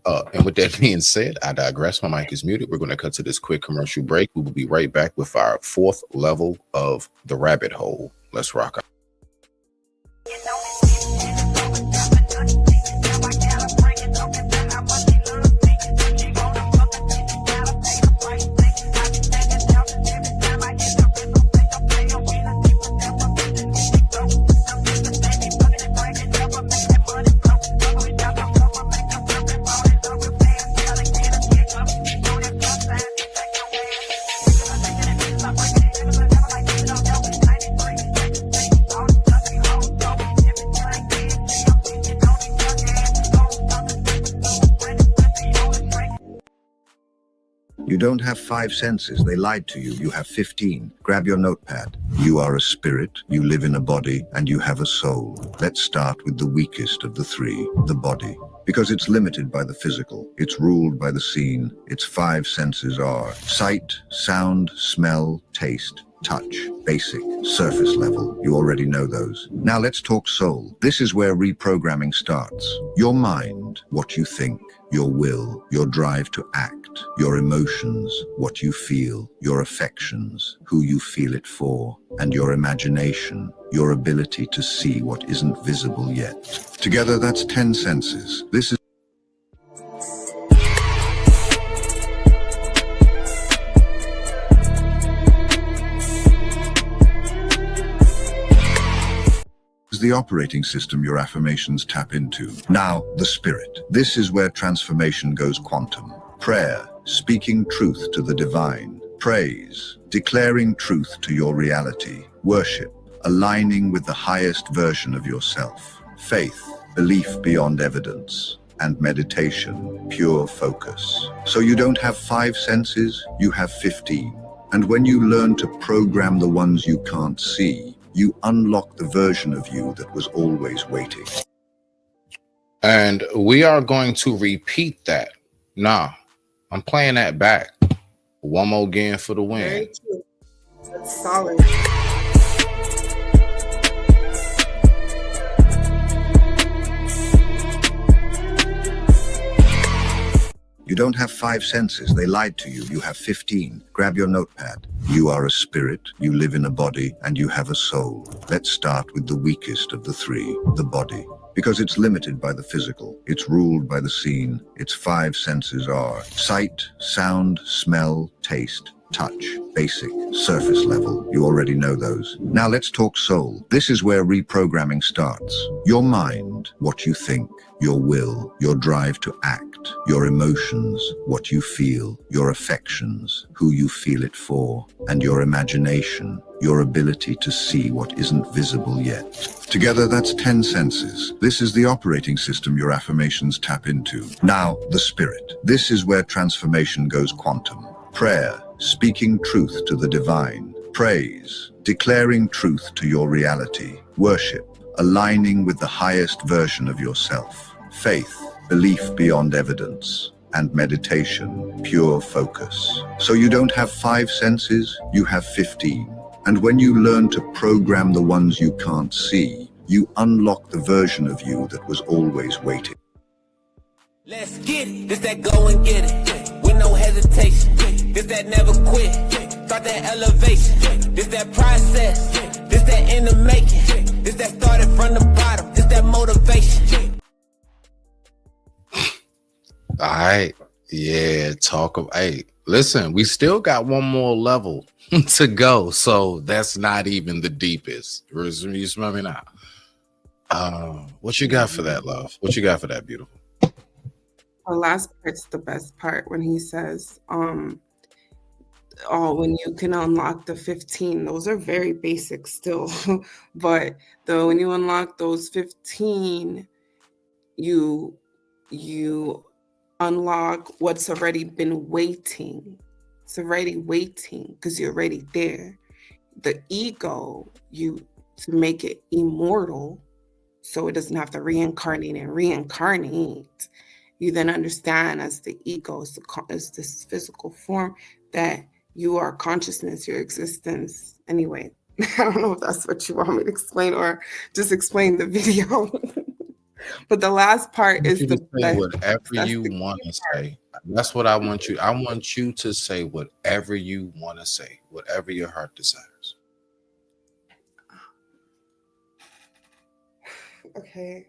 Speaker 1: And with that being said, I digress. My mic is muted. We're going to cut to this quick commercial break. We will be right back with our 4th level of the rabbit hole. Let's rock out.
Speaker 6: You don't have 5 senses. They lied to you. You have 15. Grab your notepad. You are a spirit, you live in a body, and you have a soul. Let's start with the weakest of the 3, the body. Because it's limited by the physical. It's ruled by the seen. Its 5 senses are sight, sound, smell, taste, touch, basic, surface level. You already know those. Now let's talk soul. This is where reprogramming starts. Your mind, what you think, your will, your drive to act, your emotions, what you feel, your affections, who you feel it for, and your imagination, your ability to see what isn't visible yet. Together, that's 10 senses. This is the operating system your affirmations tap into. Now, the spirit. This is where transformation goes quantum. Prayer, speaking truth to the divine. Praise, declaring truth to your reality. Worship, aligning with the highest version of yourself. Faith, belief beyond evidence. And meditation, pure focus. So you don't have 5 senses, you have 15. And when you learn to program the ones you can't see, you unlock the version of you that was always waiting.
Speaker 1: And we are going to repeat that. Nah, I'm playing that back. One more again for the win.
Speaker 2: Very true. That's solid.
Speaker 6: You don't have 5 senses. They lied to you. You have 15. Grab your notepad. You are a spirit, you live in a body, and you have a soul. Let's start with the weakest of the 3, the body. Because it's limited by the physical. It's ruled by the seen. Its 5 senses are sight, sound, smell, taste, touch, basic, surface level. You already know those. Now let's talk soul. This is where reprogramming starts. Your mind, what you think, your will, your drive to act, your emotions, what you feel, your affections, who you feel it for, and your imagination, your ability to see what isn't visible yet. Together, that's 10 senses. This is the operating system your affirmations tap into. Now, the spirit. This is where transformation goes quantum. Prayer, speaking truth to the divine, praise, declaring truth to your reality, worship, aligning with the highest version of yourself, faith, belief beyond evidence, and meditation, pure focus. So you don't have 5 senses, you have 15. And when you learn to program the ones you can't see, you unlock the version of you that was always waiting.
Speaker 7: Let's get it. This that go and get it. With no hesitation. This that never quit. Start that elevation. This that process. This that in the making. This that started from the bottom. This that motivation.
Speaker 1: All right. Yeah. Hey, listen, we still got one more level to go. So that's not even the deepest. You smell me now? What you got for that, love? What you got for that, beautiful?
Speaker 2: The last part's the best part when he says, when you can unlock the 15, those are very basic still. But when you unlock those 15, you unlock what's already been waiting. It's already waiting because you're already there. The ego, to make it immortal, so it doesn't have to reincarnate. You then understand as the ego, as this physical form, that you are consciousness, your existence. Anyway, I don't know if that's what you want me to explain or just explain the video. But the last part is
Speaker 1: whatever you want to say. That's what I want you. I want you to say whatever you want to say, whatever your heart desires.
Speaker 2: Okay.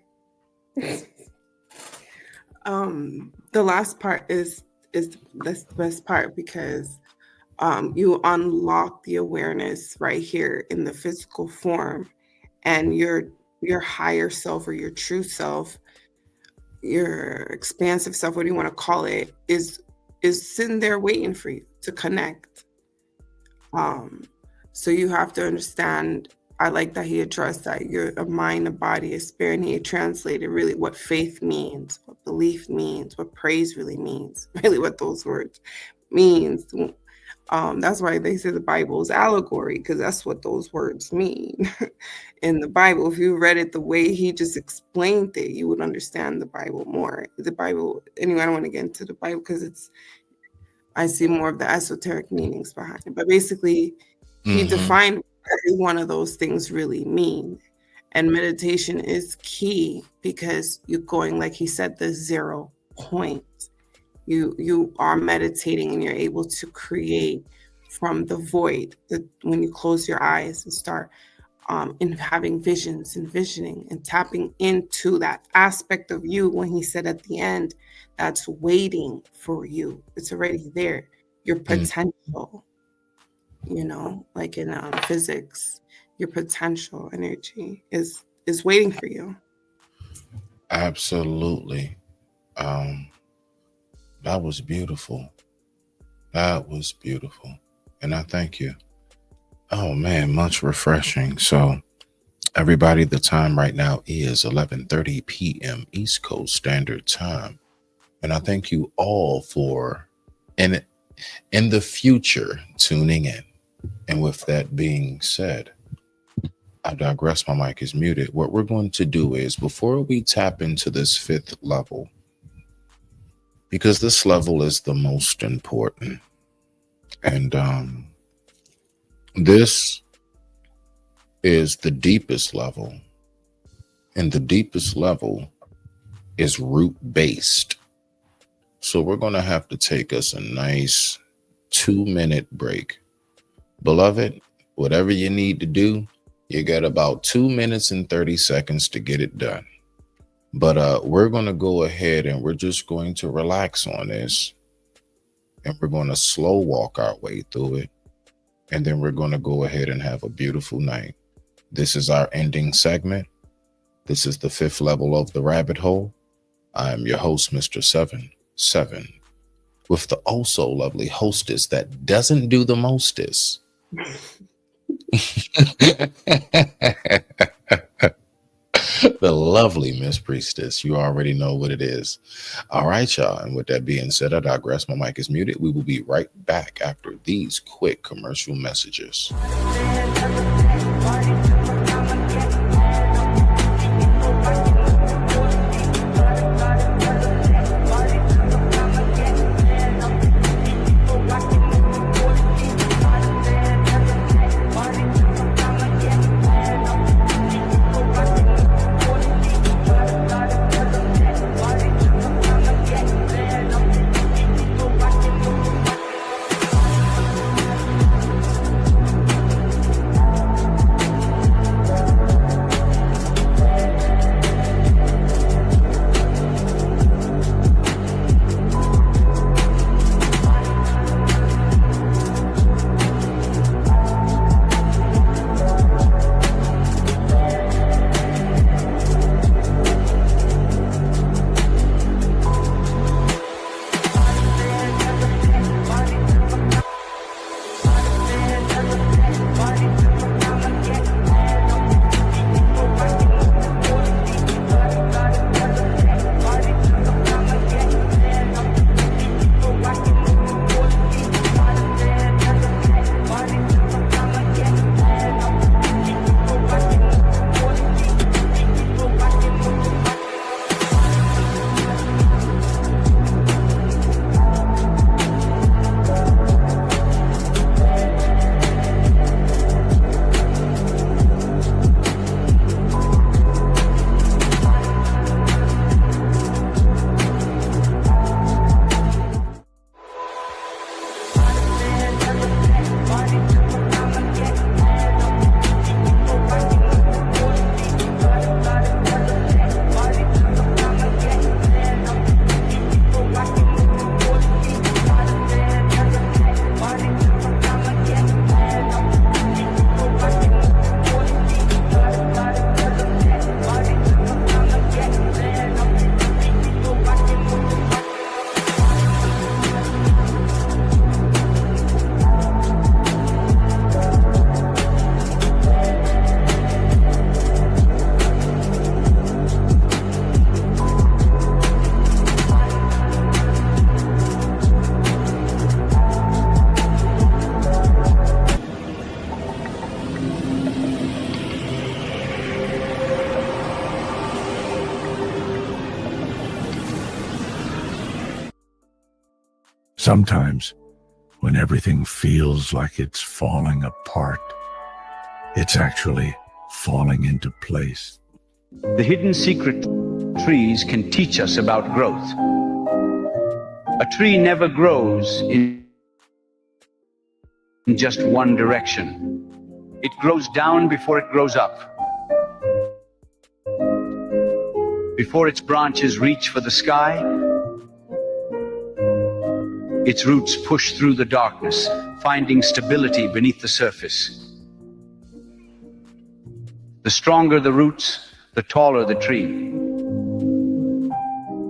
Speaker 2: The last part is the best part because you unlock the awareness right here in the physical form, and your higher self or your true self, your expansive self, what do you want to call it, is sitting there waiting for you to connect. So you have to understand. I like that he addressed that you're a mind, a body, a spirit, and he translated really what faith means, what belief means, what praise really means, really what those words means. That's why they say the Bible is allegory, because that's what those words mean. In the Bible, if you read it the way he just explained it, you would understand the Bible more. The Bible, anyway, I don't want to get into the Bible because I see more of the esoteric meanings behind it. But basically, he defined every one of those things really mean. And meditation is key because you're going, like he said, the 0 point. You are meditating and you're able to create from the void. When you close your eyes and start in having visions and visioning and tapping into that aspect of you, when he said at the end, that's waiting for you. It's already there. Your potential. Like in physics, your potential energy is waiting for you.
Speaker 1: Absolutely. That was beautiful. That was beautiful. And I thank you. Oh man, much refreshing. So everybody, the time right now is 11:30 p.m. East Coast Standard Time. And I thank you all for in the future tuning in. And with that being said, I digress. My mic is muted. What we're going to do is, before we tap into this 5th level, because this level is the most important, and this is the deepest level, and the deepest level is root-based. So we're going to have to take us a nice 2-minute break. Beloved, whatever you need to do, you got about 2 minutes and 30 seconds to get it done. But we're going to go ahead and we're just going to relax on this. And we're going to slow walk our way through it. And then we're going to go ahead and have a beautiful night. This is our ending segment. This is the 5th level of the rabbit hole. I am your host, Mr. 7, with the also lovely hostess that doesn't do the mostest. The lovely Miss Priestess. You already know what it is. All right, y'all. And with that being said, I digress. My mic is muted. We will be right back after these quick commercial messages.
Speaker 8: Sometimes, when everything feels like it's falling apart, it's actually falling into place.
Speaker 9: The hidden secret trees can teach us about growth. A tree never grows in just one direction. It grows down before it grows up. Before its branches reach for the sky, its roots push through the darkness, finding stability beneath the surface. The stronger the roots, the taller the tree.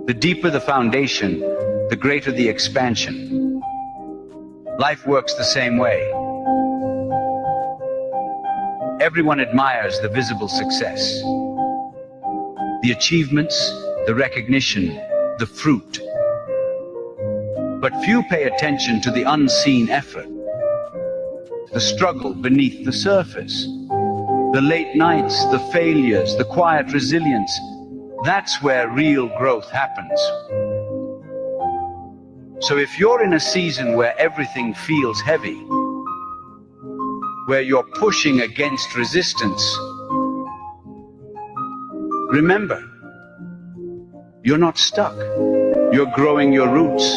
Speaker 9: The deeper the foundation, the greater the expansion. Life works the same way. Everyone admires the visible success, the achievements, the recognition, the fruit. But few pay attention to the unseen effort, the struggle beneath the surface, the late nights, the failures, the quiet resilience. That's where real growth happens. So if you're in a season where everything feels heavy, where you're pushing against resistance, remember, you're not stuck. You're growing your roots.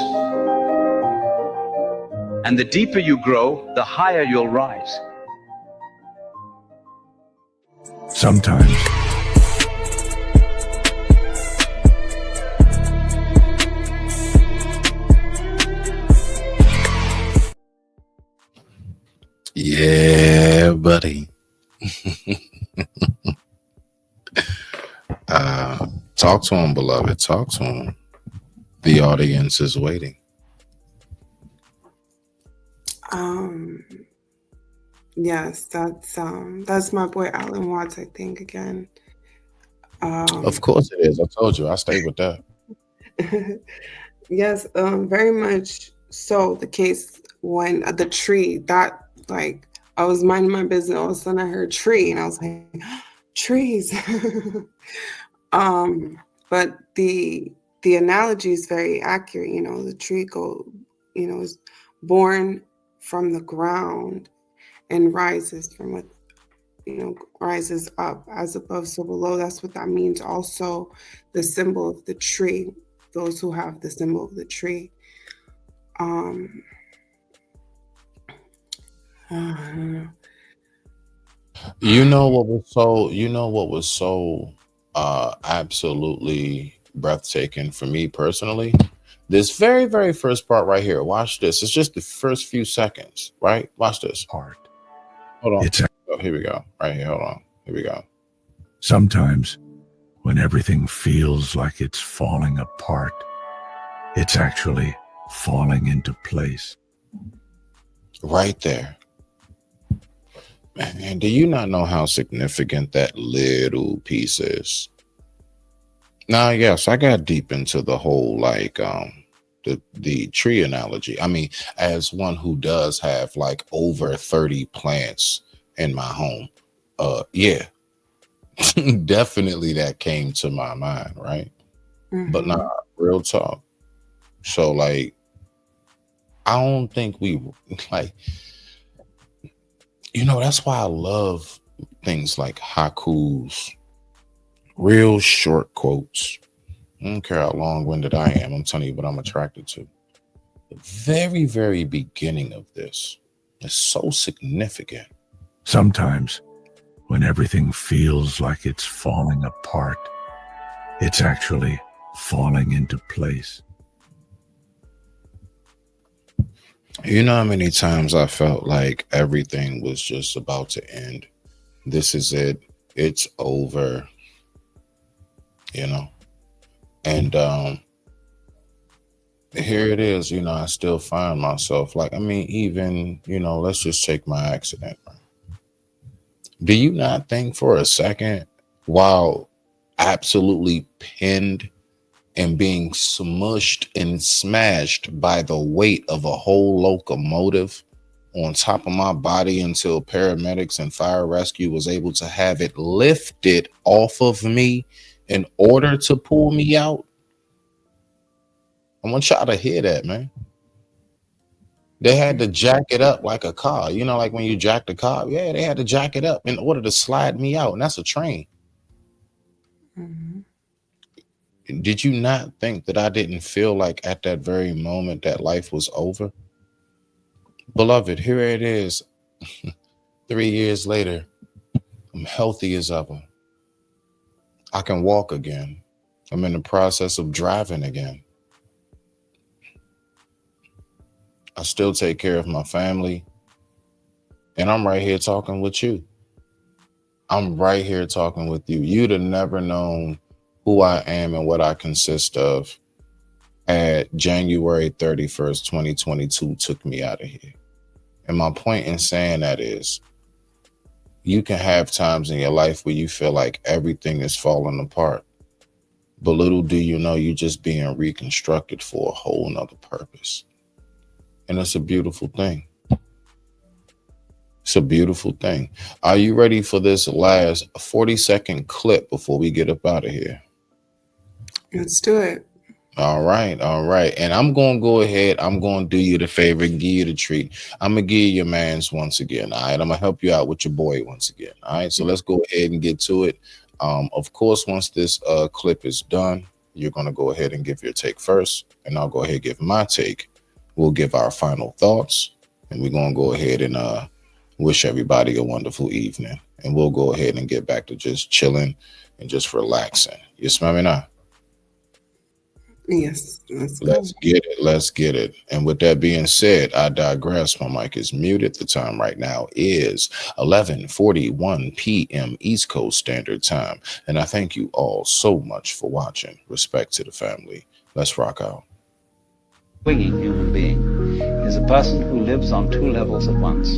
Speaker 9: And the deeper you grow, the higher you'll rise.
Speaker 8: Sometimes,
Speaker 1: Yeah, buddy. Talk to him, beloved. Talk to him. The audience is waiting.
Speaker 2: Yes, that's my boy Alan Watts, I think, again.
Speaker 1: Of course it is. I told you. I stay with that.
Speaker 2: Yes, very much so the case when the tree that like I was minding my business, all of a sudden I heard tree and I was like, trees. But the analogy is very accurate. You know, the tree is born from the ground and rises from what rises up as above so below. That's what that means. Also, the symbol of the tree, those who have the symbol of the tree. I don't know.
Speaker 1: You know what was so absolutely breathtaking for me personally? This very, very first part right here. Watch this. It's just the first few seconds, right? Watch this.
Speaker 8: Part.
Speaker 1: Hold on.
Speaker 8: It's
Speaker 1: Oh, here we go. Right here. Hold on. Here we go.
Speaker 8: sometimes when everything feels like it's falling apart, it's actually falling into place.
Speaker 1: Right there. Man, do you not know how significant that little piece is? Now, yes, I got deep into the whole the tree analogy. I mean, as one who does have like over 30 plants in my home, yeah, definitely that came to my mind, right? But
Speaker 2: Mhm.
Speaker 1: nah, real talk. So like, I don't think we like, that's why I love things like haikus, real short quotes. I don't care how long-winded I am. I'm telling you what I'm attracted to. The very, very beginning of this is so significant.
Speaker 8: Sometimes when everything feels like it's falling apart, it's actually falling into place.
Speaker 1: You know how many times I felt like everything was just about to end? This is it. It's over. And here it is. I still find myself like, I mean, even, let's just take my accident. Do you not think for a second, while absolutely pinned and being smushed and smashed by the weight of a whole locomotive on top of my body until paramedics and fire rescue was able to have it lifted off of me in order to pull me out? I want y'all to hear that, man. They had to jack it up like a car. Like when you jack the car. Yeah, they had to jack it up in order to slide me out. And that's a train.
Speaker 2: Mhm.
Speaker 1: Did you not think that I didn't feel like at that very moment that life was over? Beloved, here it is. 3 years later, I'm healthy as ever. I can walk again. I'm in the process of driving again. I still take care of my family. And I'm right here talking with you. I'm right here talking with you. You'd have never known who I am and what I consist of at January 31st, 2022 took me out of here. And my point in saying that is, you can have times in your life where you feel like everything is falling apart. But little do you know, you're just being reconstructed for a whole nother purpose. And it's a beautiful thing. It's a beautiful thing. Are you ready for this last 40-second clip before we get up out of here?
Speaker 2: Let's do it.
Speaker 1: All right. And I'm going to go ahead. I'm going to do you the favor and give you the treat. I'm going to give you your mans once again. All right. I'm going to help you out with your boy once again. All right. So let's go ahead and get to it. Of course, once this clip is done, you're going to go ahead and give your take first. And I'll go ahead and give my take. We'll give our final thoughts. And we're going to go ahead and wish everybody a wonderful evening. And we'll go ahead and get back to just chilling and just relaxing. You smell me now?
Speaker 2: Yes.
Speaker 1: Let's get it. And with that being said, I digress. My mic is muted. The time right now is 11:41 p.m. East Coast Standard Time. And I thank you all so much for watching. Respect to the family. Let's rock out.
Speaker 9: Swinging human being is a person who lives on two levels at once.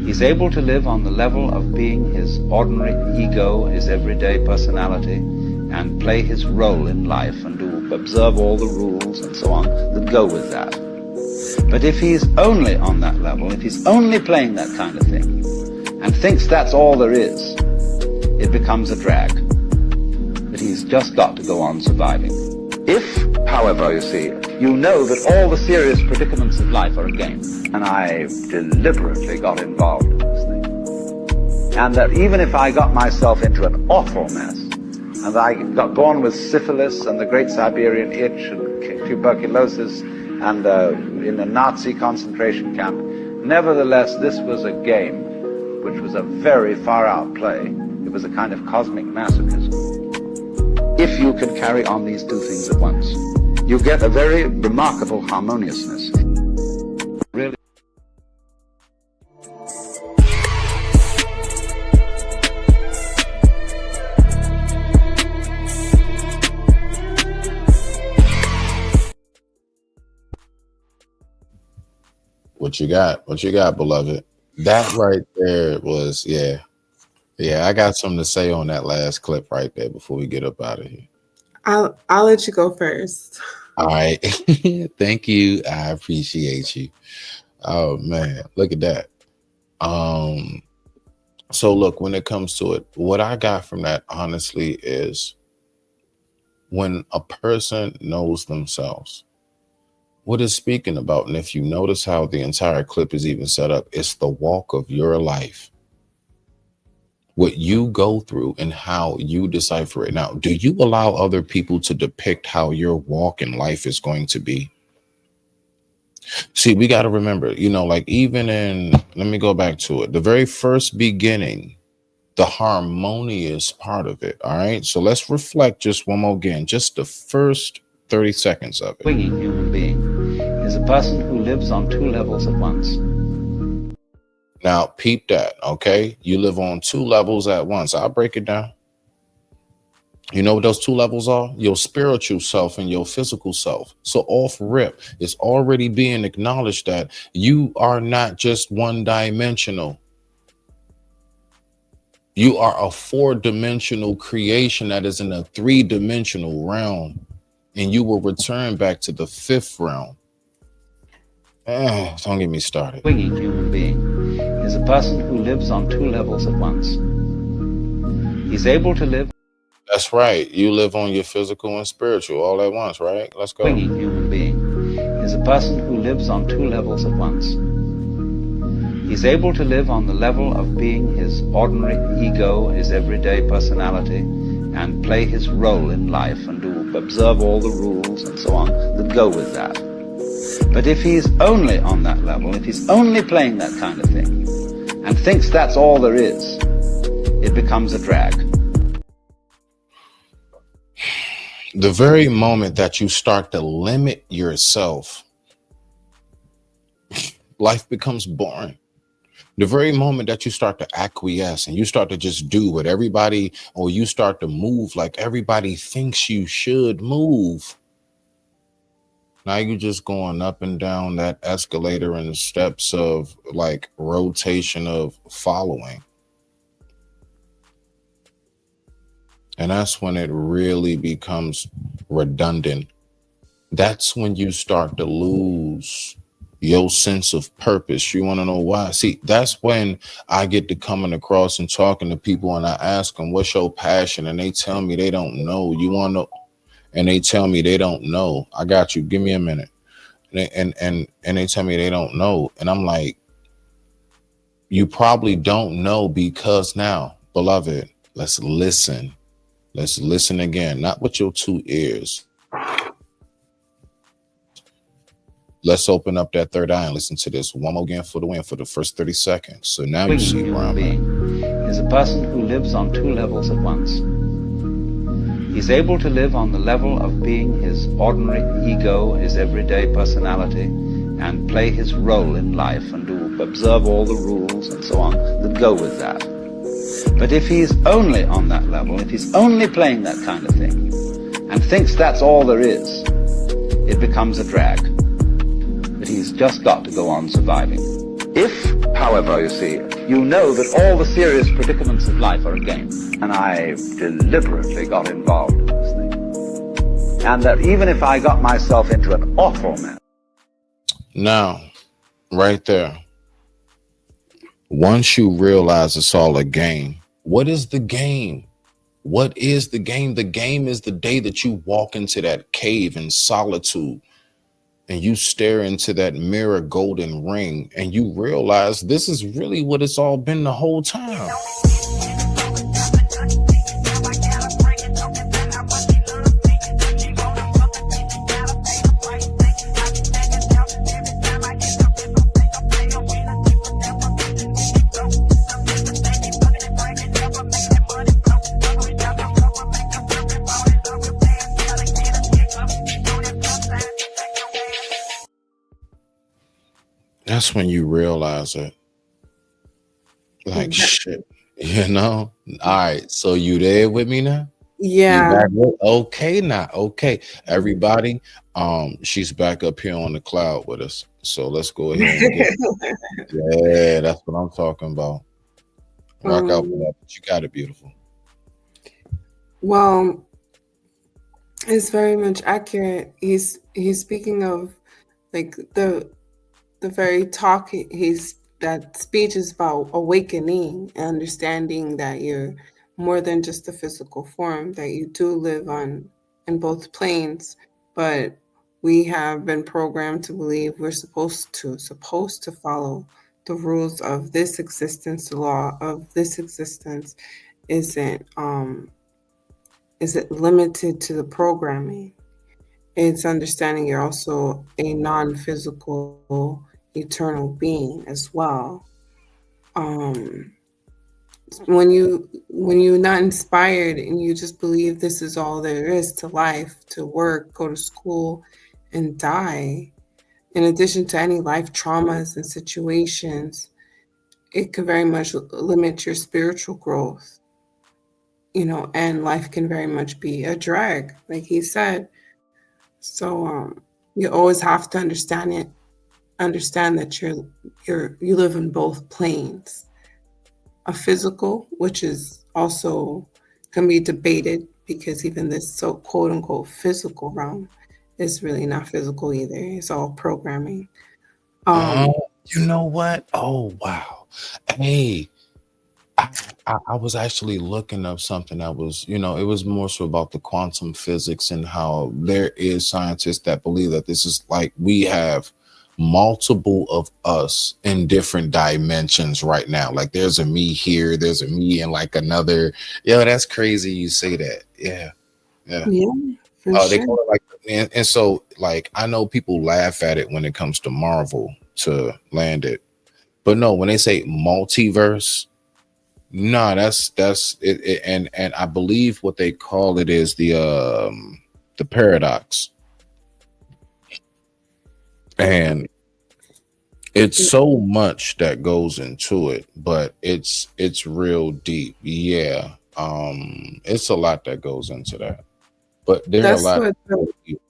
Speaker 5: He's able to live on the level of being his ordinary ego, his everyday personality, and play his role in life and to observe all the rules and so on that go with that. But if he's only on that level, if he's only playing that kind of thing, and thinks that's all there is, it becomes a drag. That he's just got to go on surviving. If, however, you see, you know that all the serious predicaments of life are a game, and I deliberately got involved in this thing, and that even if I got myself into an awful mess, and I got born with syphilis and the Great Siberian Itch and tuberculosis and in a Nazi concentration camp, nevertheless this was a game which was a very far-out play. It was a kind of cosmic masochism. If you can carry on these two things at once, you get a very remarkable harmoniousness. Really.
Speaker 1: What you got? What you got, beloved? That right there was, yeah. I got something to say on that last clip right there before we get up out of here.
Speaker 2: I'll let you go first.
Speaker 1: All right. Thank you. I appreciate you. Oh man, look at that. So look, when it comes to it, what I got from that honestly is when a person knows themselves, what it's speaking about, and if you notice how the entire clip is even set up, it's the walk of your life. What you go through and how you decipher it. Now, do you allow other people to depict how your walk in life is going to be? See, we got to remember, like even in, let me go back to it, the very first beginning, the harmonious part of it. All right. So let's reflect just one more again, just the first 30 seconds of it.
Speaker 5: Swinging human being is a person who lives on two levels at once.
Speaker 1: Now, peep that, okay? You live on two levels at once. I'll break it down. You know what those two levels are? Your spiritual self and your physical self. So off rip, it's already being acknowledged that you are not just one-dimensional. You are a four-dimensional creation that is in a three-dimensional realm, and you will return back to the fifth realm. Don't get me started.
Speaker 5: Swinging human being is a person who lives on two levels at once. He's able to live.
Speaker 1: That's right. You live on your physical and spiritual all at once, right? Let's go.
Speaker 5: Swinging human being is a person who lives on two levels at once. He's able to live on the level of being his ordinary ego, his everyday personality, and play his role in life and to observe all the rules and so on that go with that. But if he's only on that level, if he's only playing that kind of thing, and thinks that's all there is, it becomes a drag.
Speaker 1: The very moment that you start to limit yourself, life becomes boring. The very moment that you start to acquiesce and you start to just do what everybody, or you start to move like everybody thinks you should move, now you're just going up and down that escalator and the steps of like rotation of following. And that's when it really becomes redundant. That's when you start to lose your sense of purpose. You want to know why? See, that's when I get to coming across and talking to people and I ask them, what's your passion? And they tell me they don't know. You want to, and they tell me they don't know. I got you. Give me a minute. And they tell me they don't know. And I'm like, you probably don't know because now, beloved, let's listen. Let's listen again, not with your two ears. Let's open up that third eye and listen to this one more again for the win for the first 30 seconds. So now you see where I'm at.
Speaker 5: Is a person who lives on two levels at once. He's able to live on the level of being his ordinary ego, his everyday personality, and play his role in life and to observe all the rules and so on that go with that. But if he's only on that level, if he's only playing that kind of thing, and thinks that's all there is, it becomes a drag. That he's just got to go on surviving. If, however, you see, you know that all the serious predicaments of life are a game, and I deliberately got involved in this thing, and that even if I got myself into an awful mess.
Speaker 1: Now, right there, once you realize it's all a game, what is the game? What is the game? The game is the day that you walk into that cave in solitude and you stare into that mirror golden ring and you realize this is really what it's all been the whole time. That's when you realize it. Like, shit, you know? All right, so you there with me now?
Speaker 2: Yeah.
Speaker 1: Okay, now. Okay. Everybody, she's back up here on the cloud with us. So let's go ahead and yeah, that's what I'm talking about. Rock out with that. You got it, beautiful.
Speaker 2: Well, it's very much accurate. He's speaking of like the very talk that speech is about awakening and understanding that you're more than just a physical form, that you do live in both planes, but we have been programmed to believe we're supposed to follow the rules of this existence. The law of this existence isn't limited to the programming. It's understanding you're also a non-physical eternal being as well. When you're not inspired and you just believe this is all there is to life, to work, go to school, and die, in addition to any life traumas and situations, it could very much limit your spiritual growth. And life can very much be a drag, like he said. So you always have to understand that you live in both planes. A physical, which is also can be debated because even this so quote unquote physical realm is really not physical either. It's all programming.
Speaker 1: You know what? Oh wow. Hey, I was actually looking up something that was, it was more so about the quantum physics and how there is scientists that believe that this is like we have multiple of us in different dimensions right now. Like there's a me here, there's a me in like another. That's crazy you say that. Yeah. They call it like, and so like I know people laugh at it when it comes to Marvel to land it, but no, when they say multiverse, no, that's it, and I believe what they call it is the paradox, and it's so much that goes into it, but it's real deep. Yeah, it's a lot that goes into that, but there are a lot.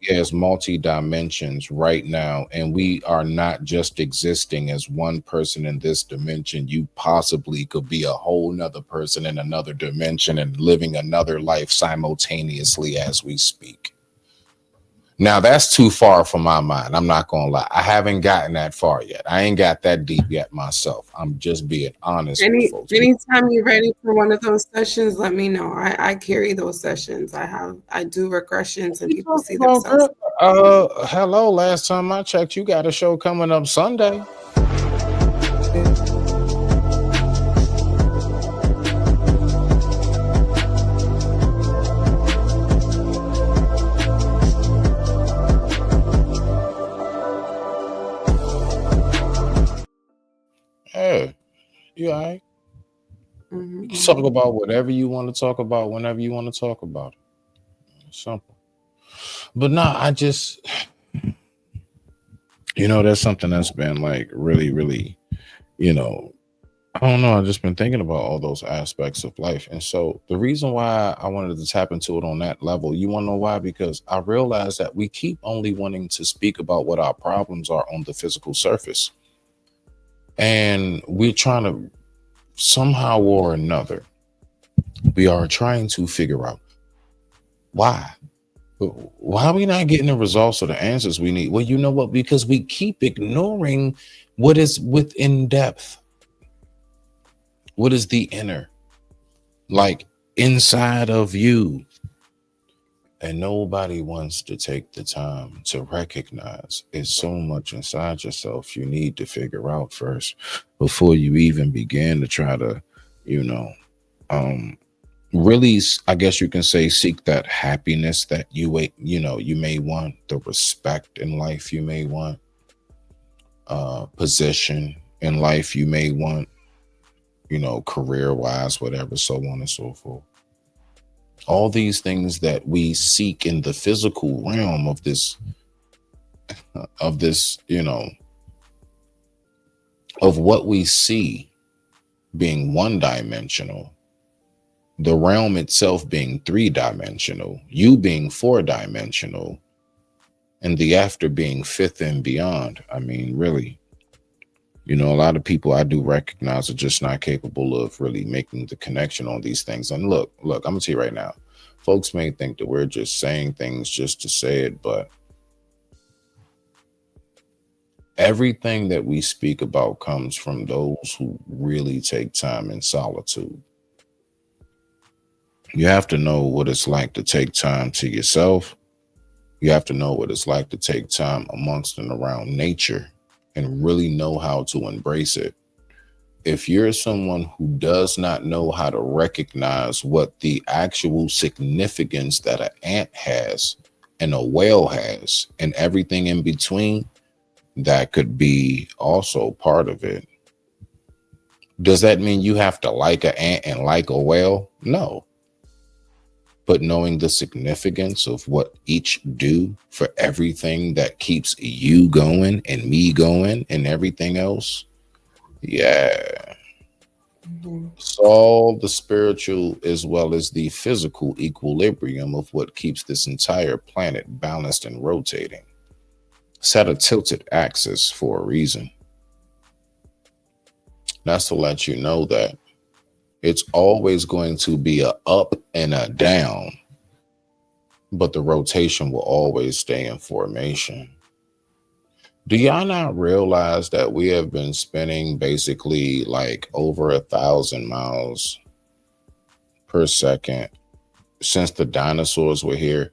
Speaker 1: It's multi dimensions right now, and we are not just existing as one person in this dimension. You possibly could be a whole nother person in another dimension and living another life simultaneously as we speak. Now that's too far from my mind. I'm not gonna lie. I haven't gotten that far yet. I ain't got that deep yet myself. I'm just being honest with folks.
Speaker 2: Anytime you're ready for one of those sessions, let me know. I carry those sessions. I do regressions and people see themselves.
Speaker 1: Hello. Last time I checked, you got a show coming up Sunday. Hey, you all right? Talk about whatever you want to talk about whenever you want to talk about it. Simple. But no, I just, there's something that's been like really, really, I don't know. I've just been thinking about all those aspects of life. And so the reason why I wanted to tap into it on that level, you want to know why? Because I realized that we keep only wanting to speak about what our problems are on the physical surface. And we're trying to somehow or another, we are trying to figure out why. Why are we not getting the results or the answers we need? Well, you know what? Because we keep ignoring what is within depth. What is the inner? Like inside of you. And nobody wants to take the time to recognize it's so much inside yourself you need to figure out first before you even begin to try to, really, I guess you can say, seek that happiness that you may want, the respect in life you may want, position in life you may want, career wise, whatever, so on and so forth. All these things that we seek in the physical realm of this, of what we see being one-dimensional, the realm itself being three-dimensional, you being four-dimensional, and the after being fifth and beyond. I mean, really, a lot of people I do recognize are just not capable of really making the connection on these things. And look, I'm gonna tell you right now, folks may think that we're just saying things just to say it, but everything that we speak about comes from those who really take time in solitude. You have to know what it's like to take time to yourself. You have to know what it's like to take time amongst and around nature and really know how to embrace it. If you're someone who does not know how to recognize what the actual significance that an ant has and a whale has and everything in between, that could be also part of it. Does that mean you have to like an ant and like a whale? No. But knowing the significance of what each do for everything that keeps you going and me going and everything else. Yeah. Solve the spiritual as well as the physical equilibrium of what keeps this entire planet balanced and rotating. Set a tilted axis for a reason. That's to let you know that it's always going to be a up and a down, but the rotation will always stay in formation. Do y'all not realize that we have been spinning basically like over 1,000 miles per second since the dinosaurs were here?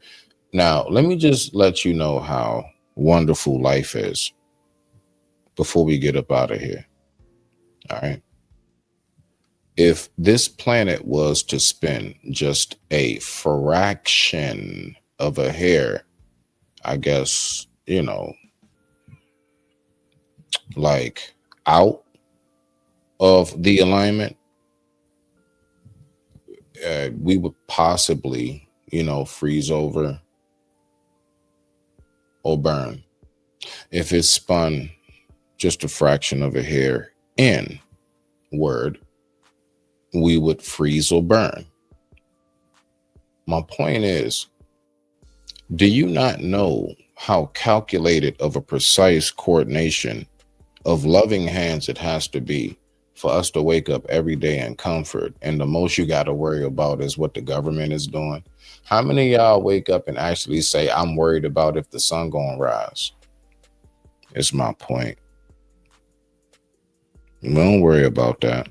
Speaker 1: Now, let me just let you know how wonderful life is before we get up out of here. All right. If this planet was to spin just a fraction of a hair, I guess, like out of the alignment, we would possibly, freeze over or burn. If it's spun just a fraction of a hair inward, we would freeze or burn. My point is, do you not know how calculated of a precise coordination of loving hands it has to be for us to wake up every day in comfort? And the most you got to worry about is what the government is doing. How many of y'all wake up and actually say, I'm worried about if the sun gonna rise? It's my point. Don't worry about that.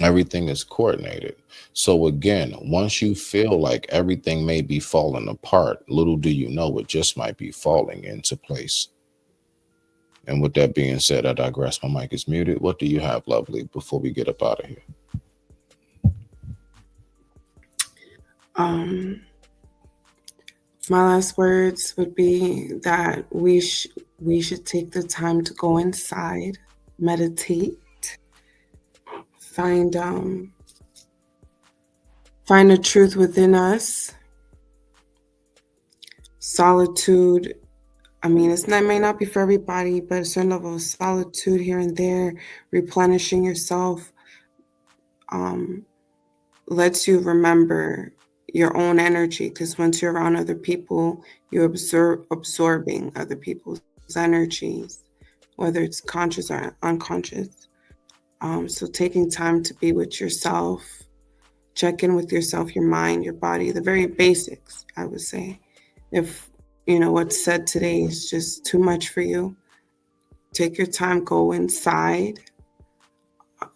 Speaker 1: Everything is coordinated. So again, once you feel like everything may be falling apart, little do you know it just might be falling into place. And with that being said, I digress. My mic is muted. What do you have, lovely, before we get up out of here?
Speaker 2: My last words would be that we should take the time to go inside, meditate, find the truth within us. Solitude, I mean, it may not be for everybody, but a certain level of solitude here and there, replenishing yourself, lets you remember your own energy, because once you're around other people, you're absorbing other people's energies. whether it's conscious or unconscious. So taking time to be with yourself, check in with yourself, your mind, your body, the very basics, I would say. If, what's said today is just too much for you, take your time, go inside.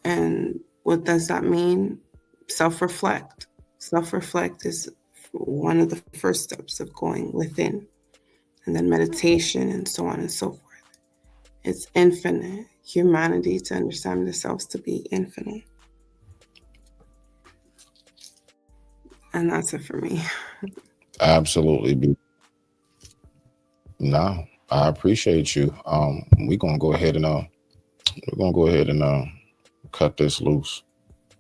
Speaker 2: And what does that mean? Self-reflect. Self-reflect is one of the first steps of going within. And then meditation and so on and so forth. It's infinite. Humanity, to understand themselves to be infinite. And that's it for me.
Speaker 1: Absolutely. No, I appreciate you. We're gonna go ahead and cut this loose.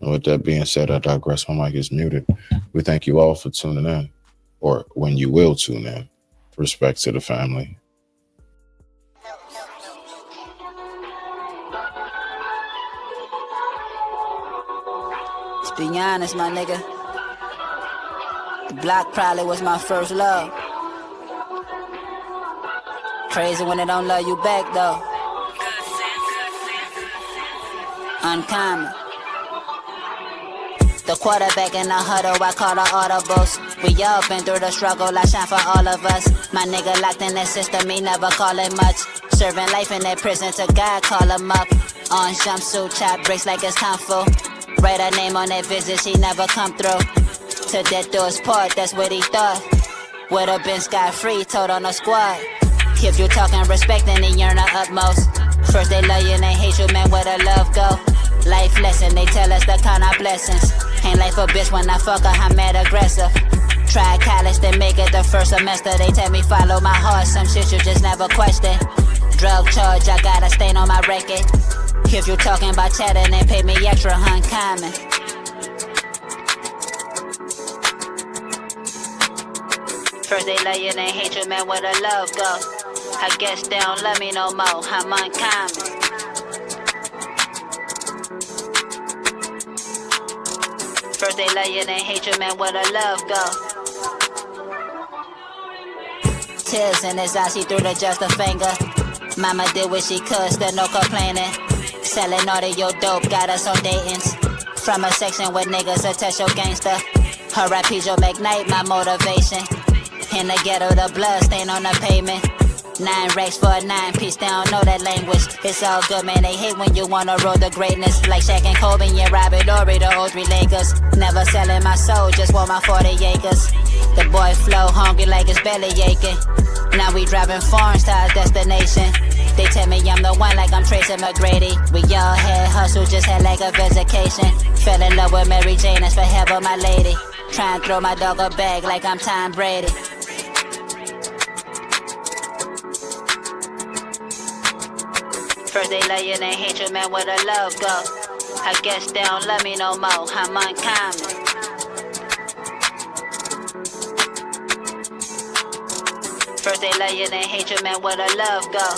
Speaker 1: And with that being said, I digress. My mic is muted. We thank you all for tuning in, or when you will tune in. Respect to the family.
Speaker 10: To be honest, my nigga, the block probably was my first love. Crazy when they don't love you back, though. Uncommon. The quarterback in the huddle, I call the audibles. We all been through the struggle, I shine for all of us. My nigga locked in that system, he never call it much. Serving life in that prison, to God call him up. On jumpsuit, chop bricks like it's kung fu. Write her name on that visit, she never come through. To death do us part, that's what he thought. Would've been scot-free, told on the squad. If you talking respect, then they yearn the utmost. First they love you and they hate you, man, where the love go? Life lesson, they tell us the kind of blessings. Ain't like a bitch when I fuck her, I'm mad aggressive. Tried college, then make it the first semester. They tell me follow my heart, some shit you just never question. Drug charge, I got a stain on my record. If you talking about cheddar, then pay me extra, uncommon. First they love you, then hate you, man, where the love go? I guess they don't love me no more, I'm uncommon. First they love you, then hate you, man, where the love go? Tears in his eyes, he threw the just a finger. Mama did what she could, still no complaining. Selling all of your dope, got us on datings. From a section with niggas, a test your gangster. R.I.P. Joe McKnight, my motivation. In the ghetto, the blood stain on the pavement. 9 racks for a 9-piece, they don't know that language. It's all good, man, they hate when you wanna roll the greatness. Like Shaq and Kobe, yeah, Robert Ory, the old 3 Lakers. Never selling my soul, just want my 40 acres. The boy flow, hungry like his belly aching. Now we driving foreigns to our destination. They tell me I'm the one like I'm Tracy McGrady. We all had hustle, just had like a vacation. Fell in love with Mary Jane, that's forever my lady. Try and throw my dog a bag like I'm Tom Brady. First they love you, then hate you, man, where the love go? I guess they don't love me no more, I'm uncommon. First they love you, then hate you, man, where the love go?